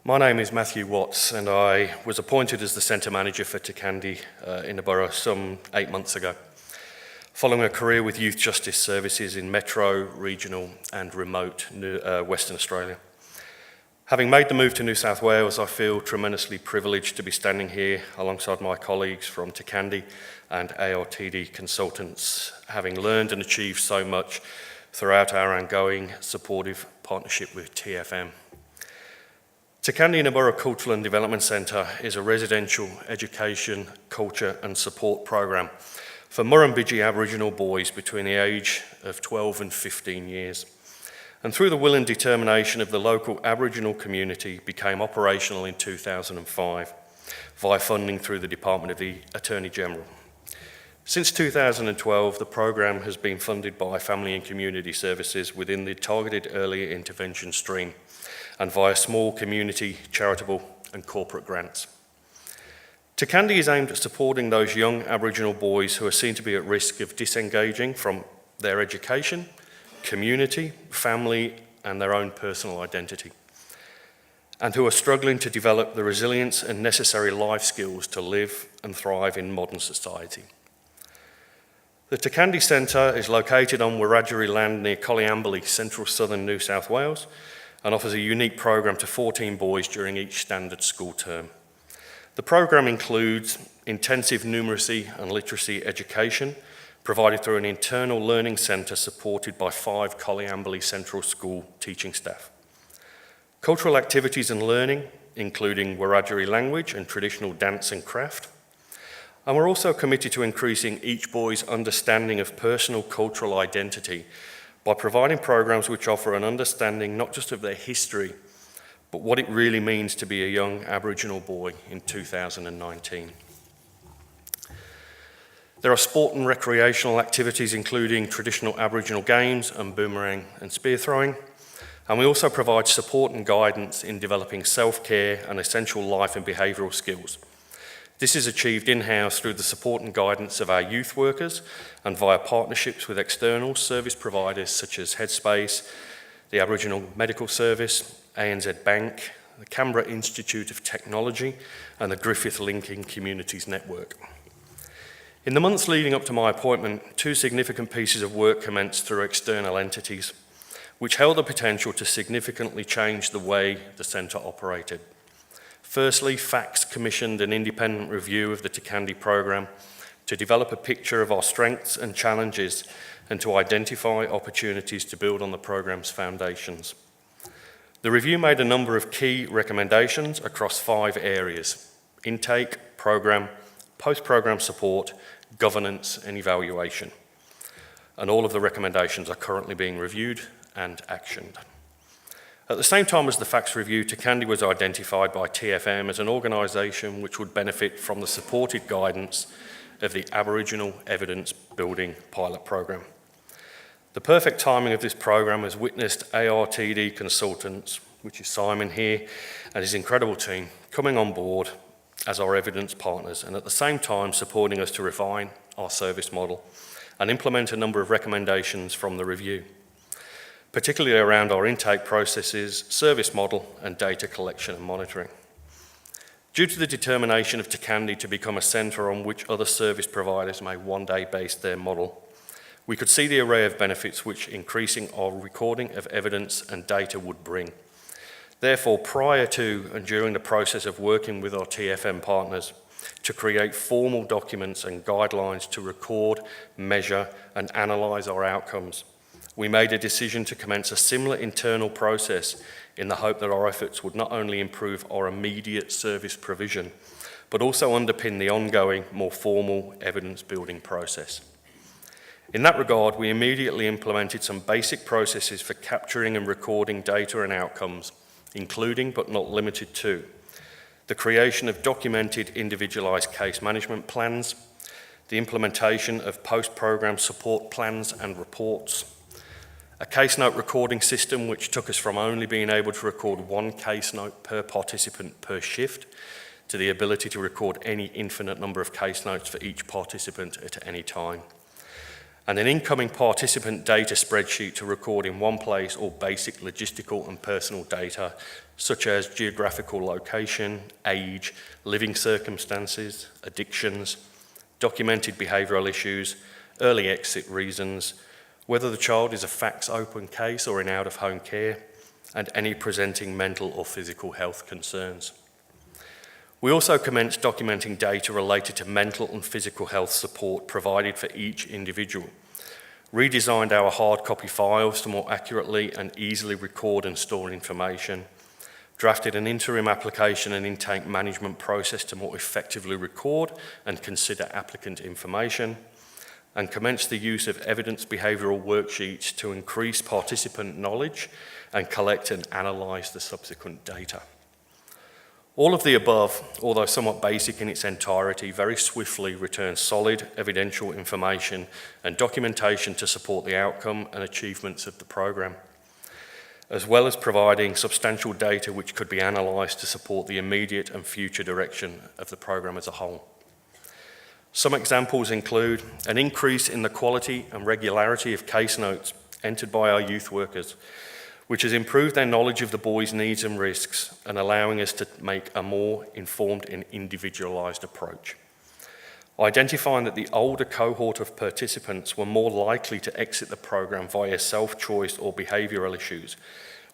My name is Matthew Watts and I was appointed as the Centre Manager for Tirkandi Inuburra some 8 months ago, following a career with Youth Justice Services in Metro, Regional and remote Western Australia. Having made the move to New South Wales, I feel tremendously privileged to be standing here alongside my colleagues from Tirkandi and ARTD Consultants, having learned and achieved so much throughout our ongoing supportive partnership with TFM. Tirkandi Inuburra Cultural and Development Centre is a residential education, culture and support program for Murrumbidgee Aboriginal boys between the age of 12 and 15 years. And through the will and determination of the local Aboriginal community, became operational in 2005 via funding through the Department of the Attorney General. Since 2012, the program has been funded by Family and Community Services within the Targeted Early Intervention stream and via small community, charitable and corporate grants. Tirkandi is aimed at supporting those young Aboriginal boys who are seen to be at risk of disengaging from their education, community, family and their own personal identity, and who are struggling to develop the resilience and necessary life skills to live and thrive in modern society. The Tirkandi Centre is located on Wiradjuri land near Coleambally, central southern New South Wales, and offers a unique program to 14 boys during each standard school term. The program includes intensive numeracy and literacy education, provided through an internal learning centre supported by 5 Coleambally Central School teaching staff. Cultural activities and learning, including Wiradjuri language and traditional dance and craft. And we're also committed to increasing each boy's understanding of personal cultural identity by providing programs which offer an understanding not just of their history, but what it really means to be a young Aboriginal boy in 2019. There are sport and recreational activities including traditional Aboriginal games and boomerang and spear throwing, and we also provide support and guidance in developing self-care and essential life and behavioural skills. This is achieved in-house through the support and guidance of our youth workers and via partnerships with external service providers such as Headspace, the Aboriginal Medical Service, ANZ Bank, the Canberra Institute of Technology and the Griffith Linking Communities Network. In the months leading up to my appointment, 2 significant pieces of work commenced through external entities, which held the potential to significantly change the way the centre operated. Firstly, Facts commissioned an independent review of the Tirkandi program to develop a picture of our strengths and challenges and to identify opportunities to build on the program's foundations. The review made a number of key recommendations across 5 areas: intake, program, post-program support, governance and evaluation. And all of the recommendations are currently being reviewed and actioned. At the same time as the Facts Review, Tirkandi was identified by TFM as an organisation which would benefit from the supported guidance of the Aboriginal Evidence Building Pilot Program. The perfect timing of this program has witnessed ARTD consultants, which is Simon here, and his incredible team, coming on board as our evidence partners and at the same time supporting us to refine our service model and implement a number of recommendations from the review, particularly around our intake processes, service model and data collection and monitoring. Due to the determination of Tirkandi to become a centre on which other service providers may one day base their model, we could see the array of benefits which increasing our recording of evidence and data would bring. Therefore, prior to and during the process of working with our TFM partners to create formal documents and guidelines to record, measure and analyse our outcomes, we made a decision to commence a similar internal process in the hope that our efforts would not only improve our immediate service provision, but also underpin the ongoing, more formal evidence building process. In that regard, we immediately implemented some basic processes for capturing and recording data and outcomes, including but not limited to the creation of documented individualised case management plans, the implementation of post-program support plans and reports, a case note recording system which took us from only being able to record 1 case note per participant per shift to the ability to record any infinite number of case notes for each participant at any time, and an incoming participant data spreadsheet to record in one place all basic logistical and personal data such as geographical location, age, living circumstances, addictions, documented behavioural issues, early exit reasons, whether the child is a facts open case or in out-of-home care, and any presenting mental or physical health concerns. We also commenced documenting data related to mental and physical health support provided for each individual, redesigned our hard copy files to more accurately and easily record and store information, drafted an interim application and intake management process to more effectively record and consider applicant information, and commenced the use of evidence behavioural worksheets to increase participant knowledge and collect and analyse the subsequent data. All of the above, although somewhat basic in its entirety, very swiftly returned solid evidential information and documentation to support the outcome and achievements of the programme, as well as providing substantial data which could be analysed to support the immediate and future direction of the programme as a whole. Some examples include an increase in the quality and regularity of case notes entered by our youth workers, which has improved their knowledge of the boys' needs and risks and allowing us to make a more informed and individualised approach. Identifying that the older cohort of participants were more likely to exit the programme via self-choice or behavioural issues,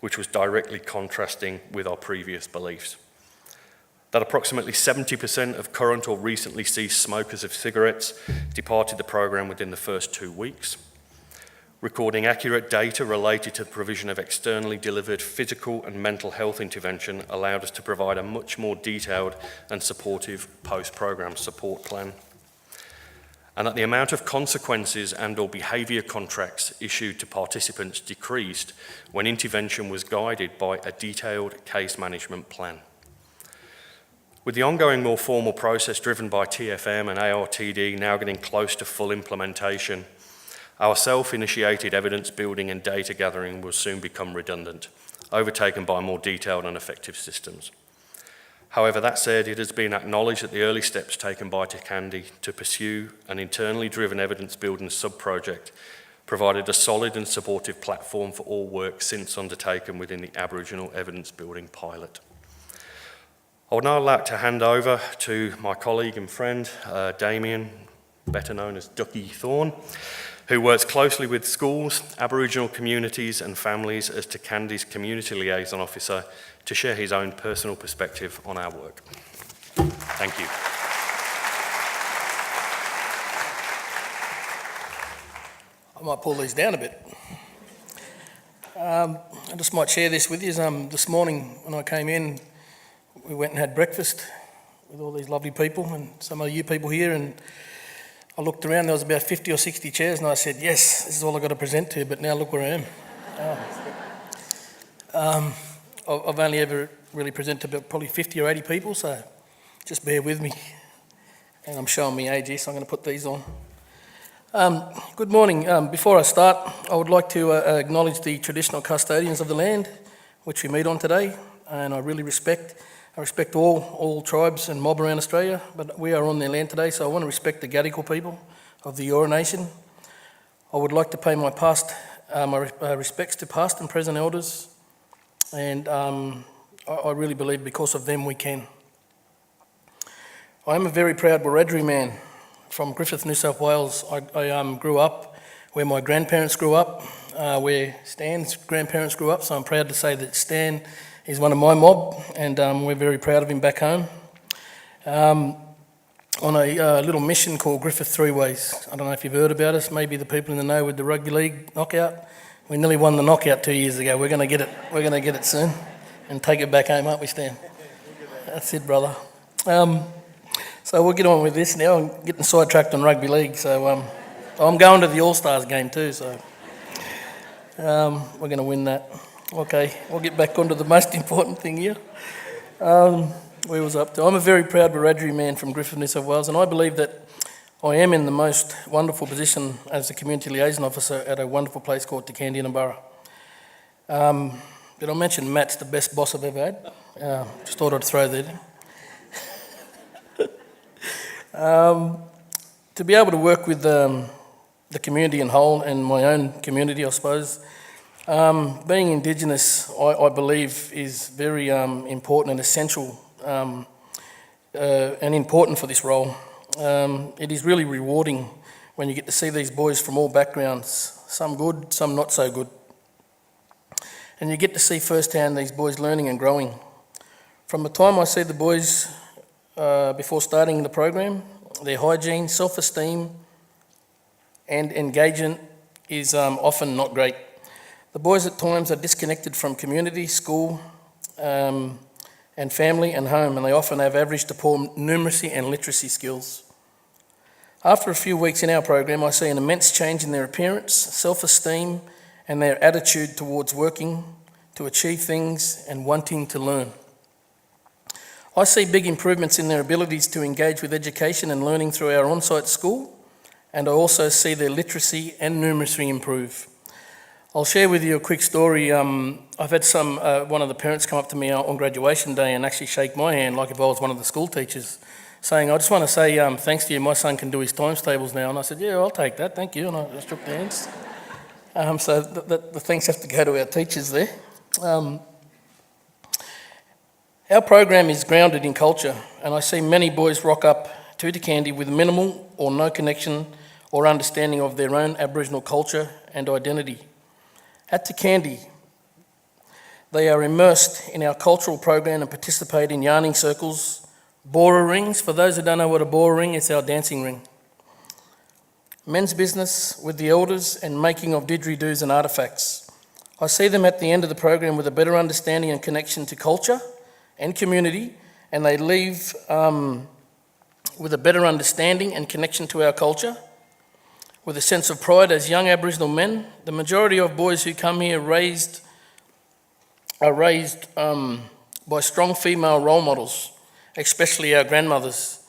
which was directly contrasting with our previous beliefs. That approximately 70% of current or recently ceased smokers of cigarettes departed the programme within the first 2 weeks. Recording accurate data related to the provision of externally delivered physical and mental health intervention allowed us to provide a much more detailed and supportive post-programme support plan. And that the amount of consequences and or behaviour contracts issued to participants decreased when intervention was guided by a detailed case management plan. With the ongoing more formal process driven by TFM and ARTD now getting close to full implementation, our self-initiated evidence building and data gathering will soon become redundant, overtaken by more detailed and effective systems. However, that said, it has been acknowledged that the early steps taken by Tirkandi to pursue an internally driven evidence building sub-project provided a solid and supportive platform for all work since undertaken within the Aboriginal evidence building pilot. I would now like to hand over to my colleague and friend, Damian, better known as Dookie Thorne, who works closely with schools, Aboriginal communities and families as Tirkandi's Community Liaison Officer to share his own personal perspective on our work. Thank you. I might pull these down a bit. I just might share this with you. This morning when I came in, we went and had breakfast with all these lovely people and some of you people here, and I looked around, there was about 50 or 60 chairs, and I said, yes, this is all I've got to present to you, but now look where I am. I've only ever really presented to probably 50 or 80 people, so just bear with me. And I'm showing me age, so I'm going to put these on. Good morning. Before I start, I would like to acknowledge the traditional custodians of the land which we meet on today, and I respect all tribes and mob around Australia, but we are on their land today, so I want to respect the Gadigal people of the Eora Nation. I would like to pay my respects to past and present elders, and I really believe because of them we can. I am a very proud Wiradjuri man from Griffith, New South Wales. I grew up where my grandparents grew up, where Stan's grandparents grew up, so I'm proud to say that Stan is one of my mob, and we're very proud of him back home. On a little mission called Griffith Three Ways. I don't know if you've heard about us, maybe the people in the know with the rugby league knockout. We nearly won the knockout 2 years ago. We're going to get it soon and take it back home, aren't we, Stan? That's it, brother. So we'll get on with this now. I'm getting sidetracked on rugby league, so I'm going to the All-Stars game too, so we're going to win that. Okay, we'll get back onto the most important thing here. Where was I up to? I'm a very proud Wiradjuri man from Greenfield, New South Wales, and I believe that I am in the most wonderful position as the Community Liaison Officer at a wonderful place called Tirkandi Inuburra. Did I mention Matt's the best boss I've ever had? Just thought I'd throw that in. To be able to work with the community in whole and my own community, I suppose, being Indigenous, I believe, is very important and essential and important for this role. It is really rewarding when you get to see these boys from all backgrounds, some good, some not so good. And you get to see firsthand these boys learning and growing. From the time I see the boys before starting the program, their hygiene, self-esteem and engagement is often not great. The boys at times are disconnected from community, school, and family and home, and they often have average to poor numeracy and literacy skills. After a few weeks in our program, I see an immense change in their appearance, self-esteem, and their attitude towards working to achieve things and wanting to learn. I see big improvements in their abilities to engage with education and learning through our on-site school, and I also see their literacy and numeracy improve. I'll share with you a quick story. I've had one of the parents come up to me on graduation day and actually shake my hand like if I was one of the school teachers, saying, I just want to say thanks to you, my son can do his times tables now. And I said, yeah, I'll take that, thank you. And I just shook their hands. So the thanks have to go to our teachers there. Our program is grounded in culture, and I see many boys rock up to Tirkandi with minimal or no connection or understanding of their own Aboriginal culture and identity. At Tirkandi, they are immersed in our cultural program and participate in yarning circles, bora rings. For those who don't know what a bora ring is, it's our dancing ring. Men's business with the elders and making of didgeridoos and artefacts. I see them at the end of the program with a better understanding and connection to culture and community, and they leave with a better understanding and connection to our culture, with a sense of pride as young Aboriginal men. The majority of boys who come here are raised by strong female role models, especially our grandmothers.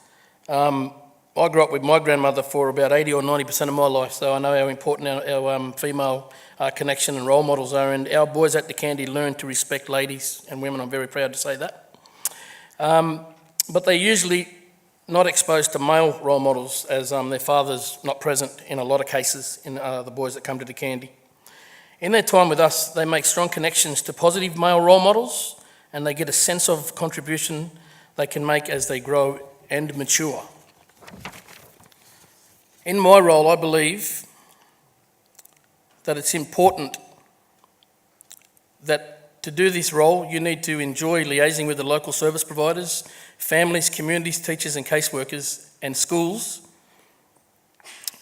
I grew up with my grandmother for about 80 or 90% of my life, so I know how important our female connection and role models are, and our boys at Tirkandi learn to respect ladies and women. I'm very proud to say that. But they're usually not exposed to male role models, as their father's not present in a lot of cases in the boys that come to Tirkandi. In their time with us, they make strong connections to positive male role models, and they get a sense of contribution they can make as they grow and mature. In my role, I believe that it's important that to do this role, you need to enjoy liaising with the local service providers, families, communities, teachers and caseworkers and schools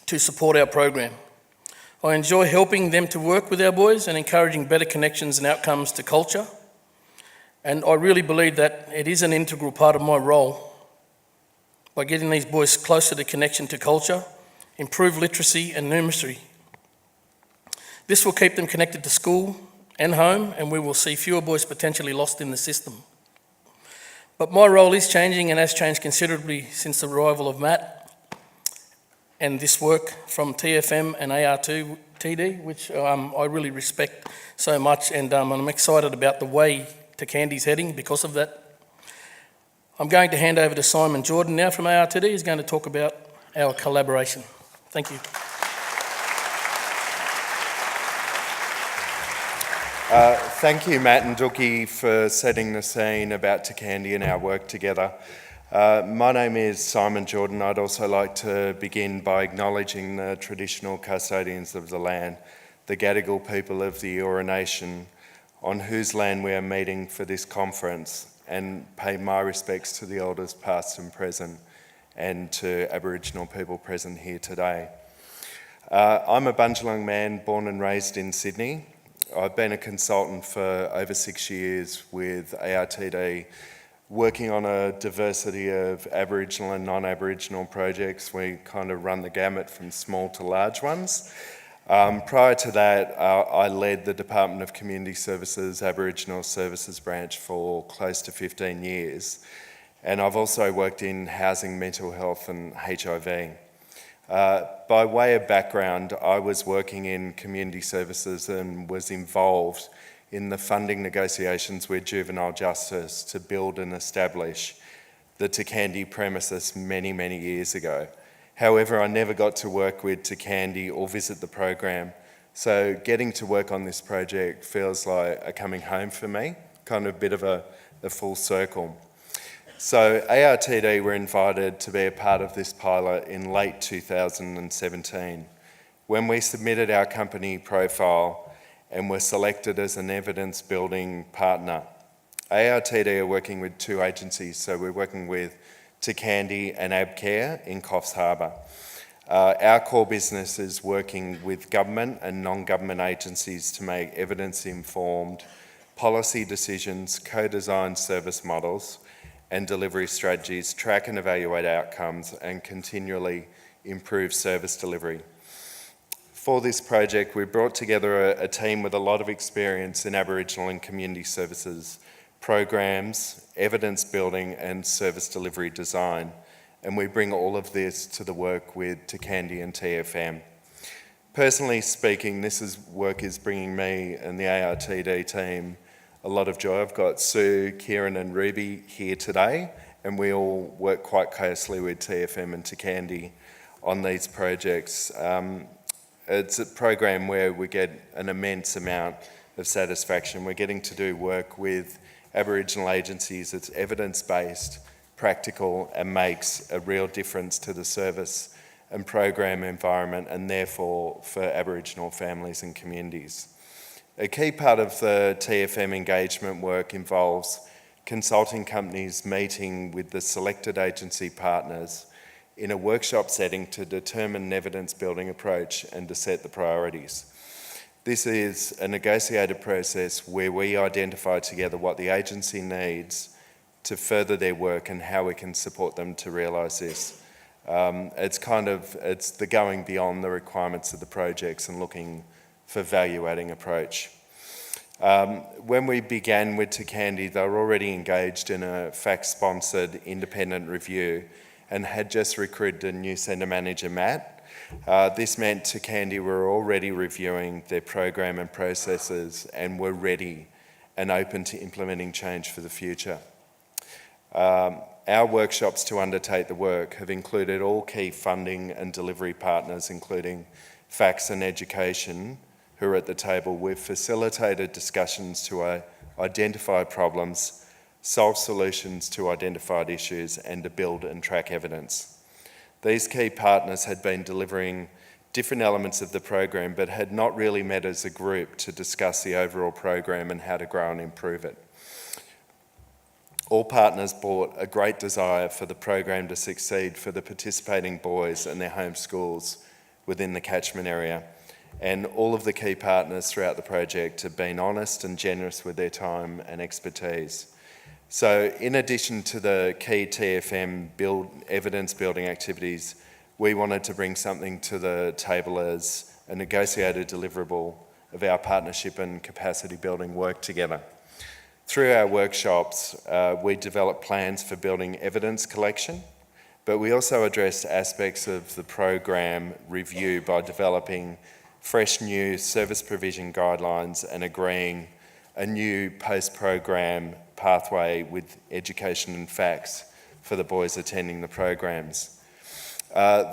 to support our program. I enjoy helping them to work with our boys and encouraging better connections and outcomes to culture. And I really believe that it is an integral part of my role by getting these boys closer to connection to culture, improve literacy and numeracy. This will keep them connected to school and home, and we will see fewer boys potentially lost in the system. But my role is changing and has changed considerably since the arrival of Matt and this work from TFM and AR2TD, which I really respect so much, and I'm excited about the way Tirkandi's heading because of that. I'm going to hand over to Simon Jordan now from AR2D, who's going to talk about our collaboration. Thank you. Thank you, Matt and Dookie, for setting the scene about Tirkandi and our work together. My name is Simon Jordan. I'd also like to begin by acknowledging the traditional custodians of the land, the Gadigal people of the Eora Nation, on whose land we are meeting for this conference, and pay my respects to the elders past and present, and to Aboriginal people present here today. I'm a Bundjalung man born and raised in Sydney. I've been a consultant for over 6 years with ARTD, working on a diversity of Aboriginal and non-Aboriginal projects. We kind of run the gamut from small to large ones. Prior to that, I led the Department of Community Services Aboriginal Services branch for close to 15 years. And I've also worked in housing, mental health and HIV. By way of background, I was working in community services and was involved in the funding negotiations with Juvenile Justice to build and establish the Tirkandi premises many, many years ago. However, I never got to work with Tirkandi or visit the program, so getting to work on this project feels like a coming home for me, kind of a bit of a full circle. So ARTD were invited to be a part of this pilot in late 2017, when we submitted our company profile and were selected as an evidence building partner. ARTD are working with two agencies, so we're working with Tirkandi and AbCare in Coffs Harbour. Our core business is working with government and non-government agencies to make evidence-informed policy decisions, co-design service models and delivery strategies, track and evaluate outcomes and continually improve service delivery. For this project, we brought together a team with a lot of experience in Aboriginal and community services, programs, evidence building and service delivery design. And we bring all of this to the work with Tirkandi and TFM. Personally speaking, work is bringing me and the ARTD team a lot of joy. I've got Sue, Kieran and Ruby here today, and we all work quite closely with TFM and Tirkandi on these projects. It's a program where we get an immense amount of satisfaction. We're getting to do work with Aboriginal agencies that's evidence-based, practical and makes a real difference to the service and program environment and therefore for Aboriginal families and communities. A key part of the TFM engagement work involves consulting companies meeting with the selected agency partners in a workshop setting to determine an evidence building approach and to set the priorities. This is a negotiated process where we identify together what the agency needs to further their work and how we can support them to realise this. It's the going beyond the requirements of the projects and looking for value-adding approach. When we began with Tirkandi, they were already engaged in a fact-sponsored independent review and had just recruited a new centre manager, Matt. This meant Tirkandi were already reviewing their program and processes and were ready and open to implementing change for the future. Our workshops to undertake the work have included all key funding and delivery partners, including Facts and Education, who are at the table. We've facilitated discussions to identify problems, solve solutions to identified issues and to build and track evidence. These key partners had been delivering different elements of the program, but had not really met as a group to discuss the overall program and how to grow and improve it. All partners brought a great desire for the program to succeed for the participating boys and their home schools within the catchment area. And all of the key partners throughout the project have been honest and generous with their time and expertise. So in addition to the key TFM evidence building activities, we wanted to bring something to the table as a negotiated deliverable of our partnership and capacity building work together. Through our workshops, we developed plans for building evidence collection, but we also addressed aspects of the program review by developing fresh new service provision guidelines and agreeing a new post-program pathway with education and facts for the boys attending the programs.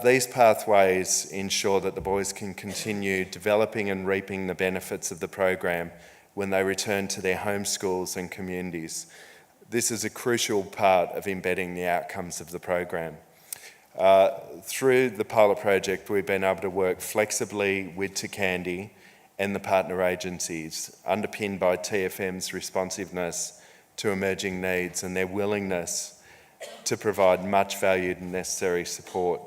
These pathways ensure that the boys can continue developing and reaping the benefits of the program when they return to their home schools and communities. This is a crucial part of embedding the outcomes of the program. Through the pilot project, we've been able to work flexibly with Tirkandi and the partner agencies, underpinned by TFM's responsiveness to emerging needs and their willingness to provide much valued and necessary support.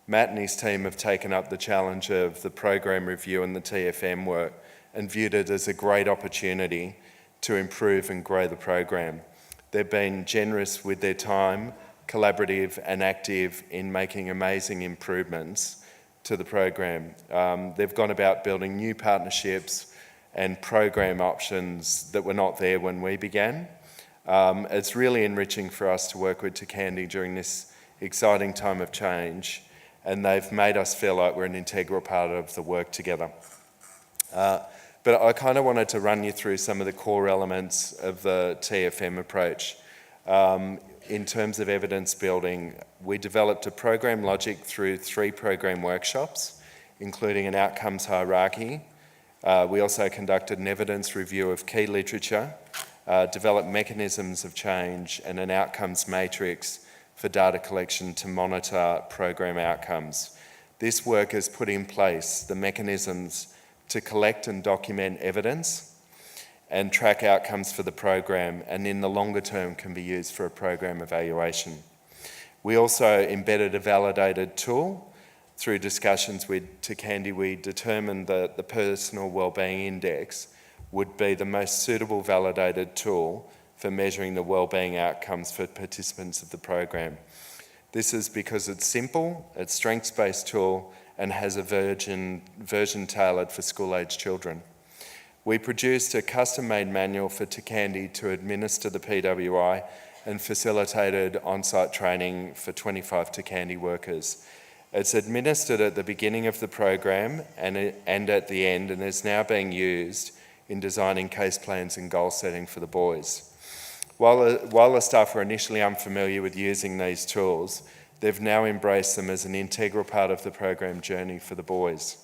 Matt and his team have taken up the challenge of the program review and the TFM work and viewed it as a great opportunity to improve and grow the program. They've been generous with their time, collaborative and active in making amazing improvements to the program. They've gone about building new partnerships and program options that were not there when we began. It's really enriching for us to work with Tirkandi during this exciting time of change, and they've made us feel like we're an integral part of the work together. But I kind of wanted to run you through some of the core elements of the TFM approach. In terms of evidence building, we developed a program logic through 3 program workshops, including an outcomes hierarchy. We also conducted an evidence review of key literature, developed mechanisms of change and an outcomes matrix for data collection to monitor program outcomes. This work has put in place the mechanisms to collect and document evidence and track outcomes for the program, and in the longer term can be used for a program evaluation. We also embedded a validated tool. Through discussions with Tirkandi, we determined that the Personal Wellbeing Index would be the most suitable validated tool for measuring the wellbeing outcomes for participants of the program. This is because it's simple, it's a strengths-based tool, and has a version tailored for school-age children. We produced a custom-made manual for Tirkandi to administer the PWI and facilitated on-site training for 25 Tirkandi workers. It's administered at the beginning of the program and at the end, and is now being used in designing case plans and goal setting for the boys. While the staff were initially unfamiliar with using these tools, they've now embraced them as an integral part of the program journey for the boys.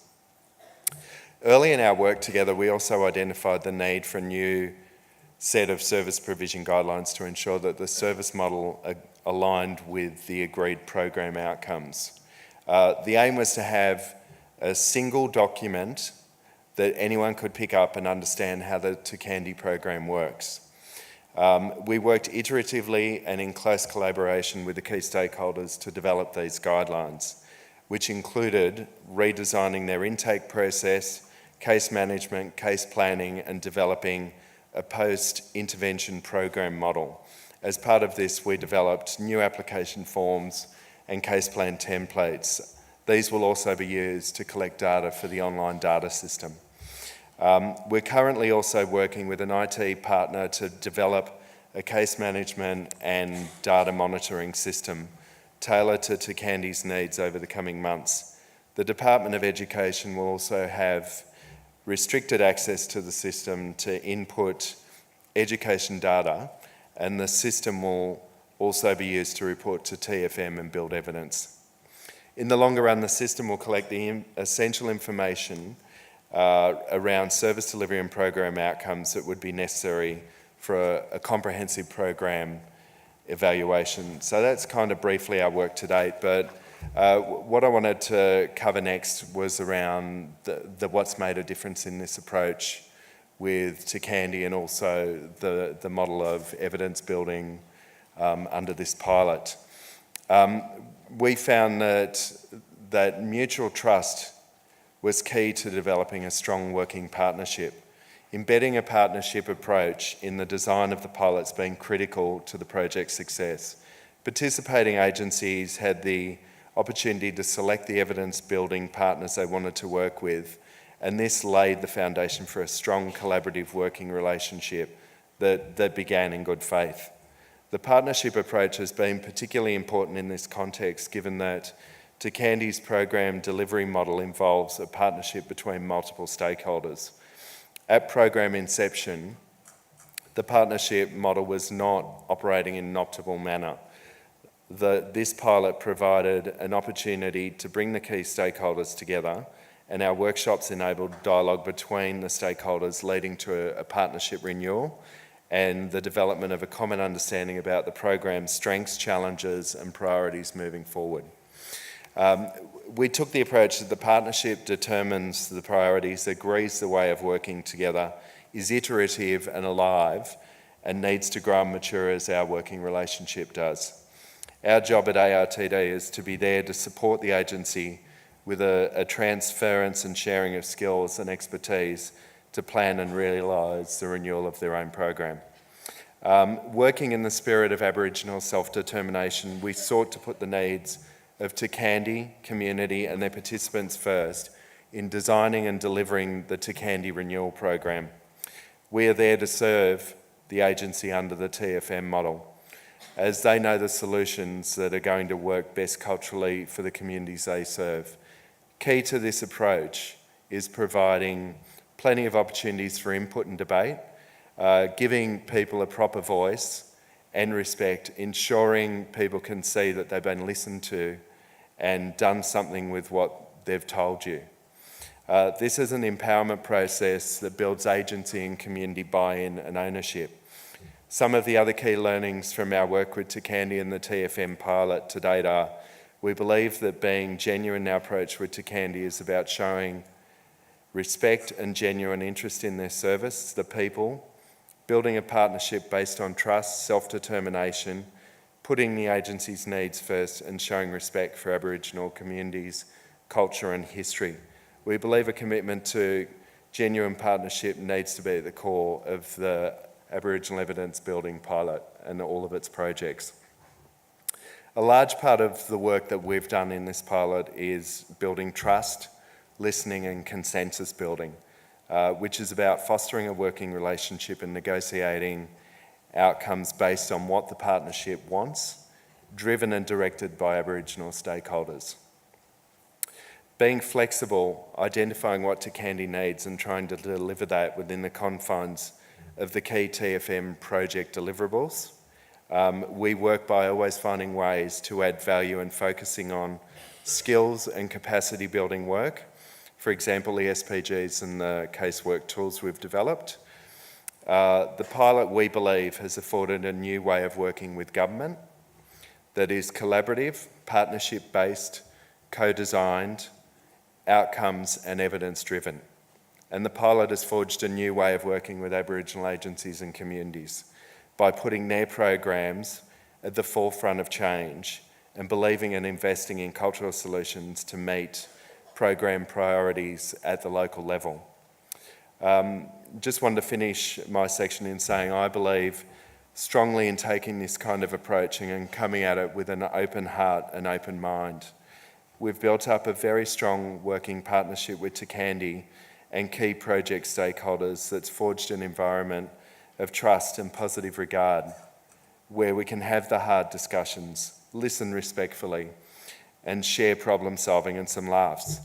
Early in our work together, we also identified the need for a new set of service provision guidelines to ensure that the service model aligned with the agreed program outcomes. The aim was to have a single document that anyone could pick up and understand how the Tirkandi program works. We worked iteratively and in close collaboration with the key stakeholders to develop these guidelines, which included redesigning their intake process, case management, case planning, and developing a post-intervention program model. As part of this, we developed new application forms and case plan templates. These will also be used to collect data for the online data system. We're currently also working with an IT partner to develop a case management and data monitoring system tailored to Tirkandi's needs over the coming months. The Department of Education will also have restricted access to the system to input education data, and the system will also be used to report to TFM and build evidence. In the longer run, the system will collect the essential information around service delivery and program outcomes that would be necessary for a comprehensive program evaluation. So that's kind of briefly our work to date, but What I wanted to cover next was around the what's made a difference in this approach with Tirkandi and also the model of evidence building under this pilot. We found that mutual trust was key to developing a strong working partnership. Embedding a partnership approach in the design of the pilot's been critical to the project's success. Participating agencies had the opportunity to select the evidence building partners they wanted to work with, and this laid the foundation for a strong collaborative working relationship that began in good faith. The partnership approach has been particularly important in this context, given that Tirkandi's program delivery model involves a partnership between multiple stakeholders. At program inception, the partnership model was not operating in an optimal manner. This pilot provided an opportunity to bring the key stakeholders together, and our workshops enabled dialogue between the stakeholders, leading to a partnership renewal and the development of a common understanding about the program's strengths, challenges and priorities moving forward. We took the approach that the partnership determines the priorities, agrees the way of working together, is iterative and alive, and needs to grow and mature as our working relationship does. Our job at ARTD is to be there to support the agency with a transference and sharing of skills and expertise to plan and realise the renewal of their own program. Working in the spirit of Aboriginal self-determination, we sought to put the needs of Tirkandi community and their participants first in designing and delivering the Tirkandi renewal program. We are there to serve the agency under the TFM model, as they know the solutions that are going to work best culturally for the communities they serve. Key to this approach is providing plenty of opportunities for input and debate, giving people a proper voice and respect, ensuring people can see that they've been listened to and done something with what they've told you. This is an empowerment process that builds agency and community buy-in and ownership. Some of the other key learnings from our work with Tirkandi and the TFM pilot to date are: we believe that being genuine in our approach with Tirkandi is about showing respect and genuine interest in their service, the people, building a partnership based on trust, self-determination, putting the agency's needs first, and showing respect for Aboriginal communities, culture and history. We believe a commitment to genuine partnership needs to be at the core of the Aboriginal evidence building pilot and all of its projects. A large part of the work that we've done in this pilot is building trust, listening and consensus building, which is about fostering a working relationship and negotiating outcomes based on what the partnership wants, driven and directed by Aboriginal stakeholders. Being flexible, identifying what Tirkandi needs and trying to deliver that within the confines of the key TFM project deliverables. We work by always finding ways to add value and focusing on skills and capacity building work. For example, the SPGs and the casework tools we've developed. The pilot, we believe, has afforded a new way of working with government that is collaborative, partnership-based, co-designed, outcomes and evidence-driven. And the pilot has forged a new way of working with Aboriginal agencies and communities by putting their programs at the forefront of change and believing and investing in cultural solutions to meet program priorities at the local level. Just wanted to finish my section in saying I believe strongly in taking this kind of approach and coming at it with an open heart and open mind. We've built up a very strong working partnership with Tirkandi and key project stakeholders that's forged an environment of trust and positive regard where we can have the hard discussions, listen respectfully and share problem solving and some laughs,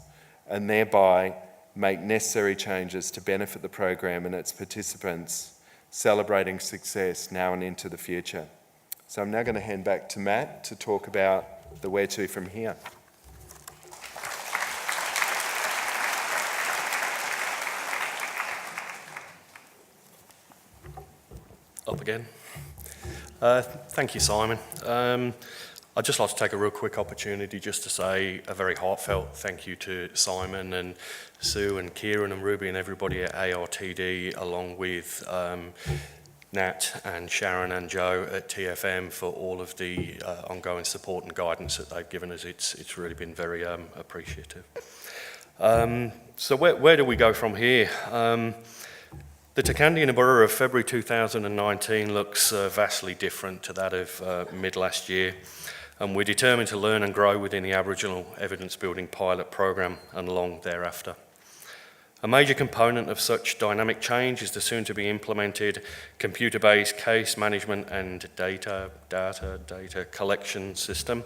and thereby make necessary changes to benefit the program and its participants, celebrating success now and into the future. So I'm now going to hand back to Matt to talk about the where to from here. Up again. Thank you, Simon. I'd just like to take a real quick opportunity just to say a very heartfelt thank you to Simon and Sue and Kieran and Ruby and everybody at ARTD, along with Nat and Sharon and Joe at TFM for all of the ongoing support and guidance that they've given us. It's really been very appreciative. So where do we go from here? The Tirkandi Inuburra of February 2019 looks vastly different to that of mid last year, and we're determined to learn and grow within the Aboriginal evidence building pilot program and long thereafter. A major component of such dynamic change is the soon to be implemented computer-based case management and data collection system,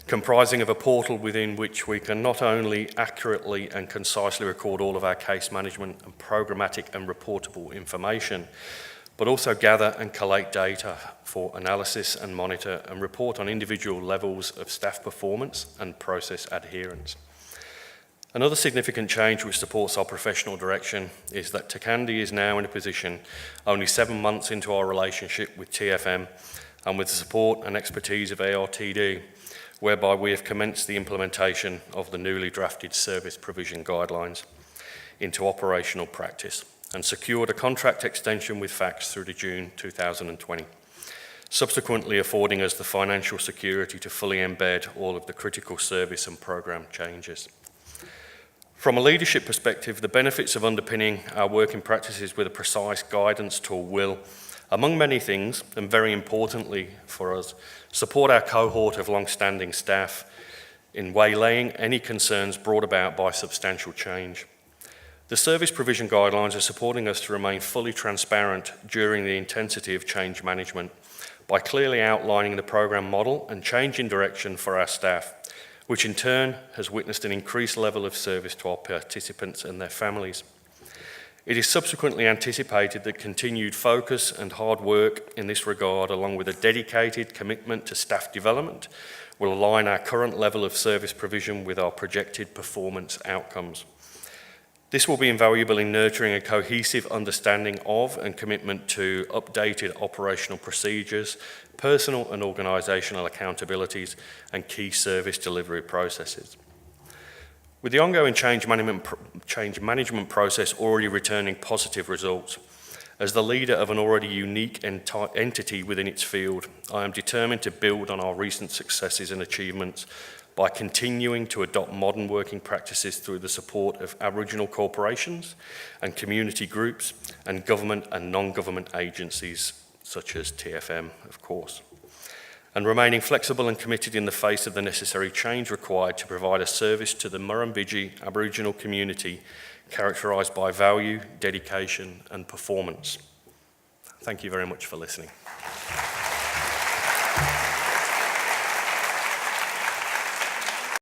comprising of a portal within which we can not only accurately and concisely record all of our case management and programmatic and reportable information, but also gather and collate data for analysis and monitor and report on individual levels of staff performance and process adherence. Another significant change which supports our professional direction is that Tirkandi is now in a position, only 7 months into our relationship with TFM and with the support and expertise of ARTD, whereby we have commenced the implementation of the newly drafted service provision guidelines into operational practice and secured a contract extension with FACTS through to June 2020, subsequently affording us the financial security to fully embed all of the critical service and program changes. From a leadership perspective, the benefits of underpinning our working practices with a precise guidance tool will, among many things, and very importantly for us, support our cohort of long-standing staff in waylaying any concerns brought about by substantial change. The service provision guidelines are supporting us to remain fully transparent during the intensity of change management by clearly outlining the program model and change in direction for our staff, which in turn has witnessed an increased level of service to our participants and their families. It is subsequently anticipated that continued focus and hard work in this regard, along with a dedicated commitment to staff development, will align our current level of service provision with our projected performance outcomes. This will be invaluable in nurturing a cohesive understanding of and commitment to updated operational procedures, personal and organisational accountabilities, and key service delivery processes. With the ongoing change management process already returning positive results, as the leader of an already unique entity within its field, I am determined to build on our recent successes and achievements by continuing to adopt modern working practices through the support of Aboriginal corporations and community groups and government and non-government agencies such as TFM, of course, and remaining flexible and committed in the face of the necessary change required to provide a service to the Murrumbidgee Aboriginal community characterised by value, dedication and performance. Thank you very much for listening.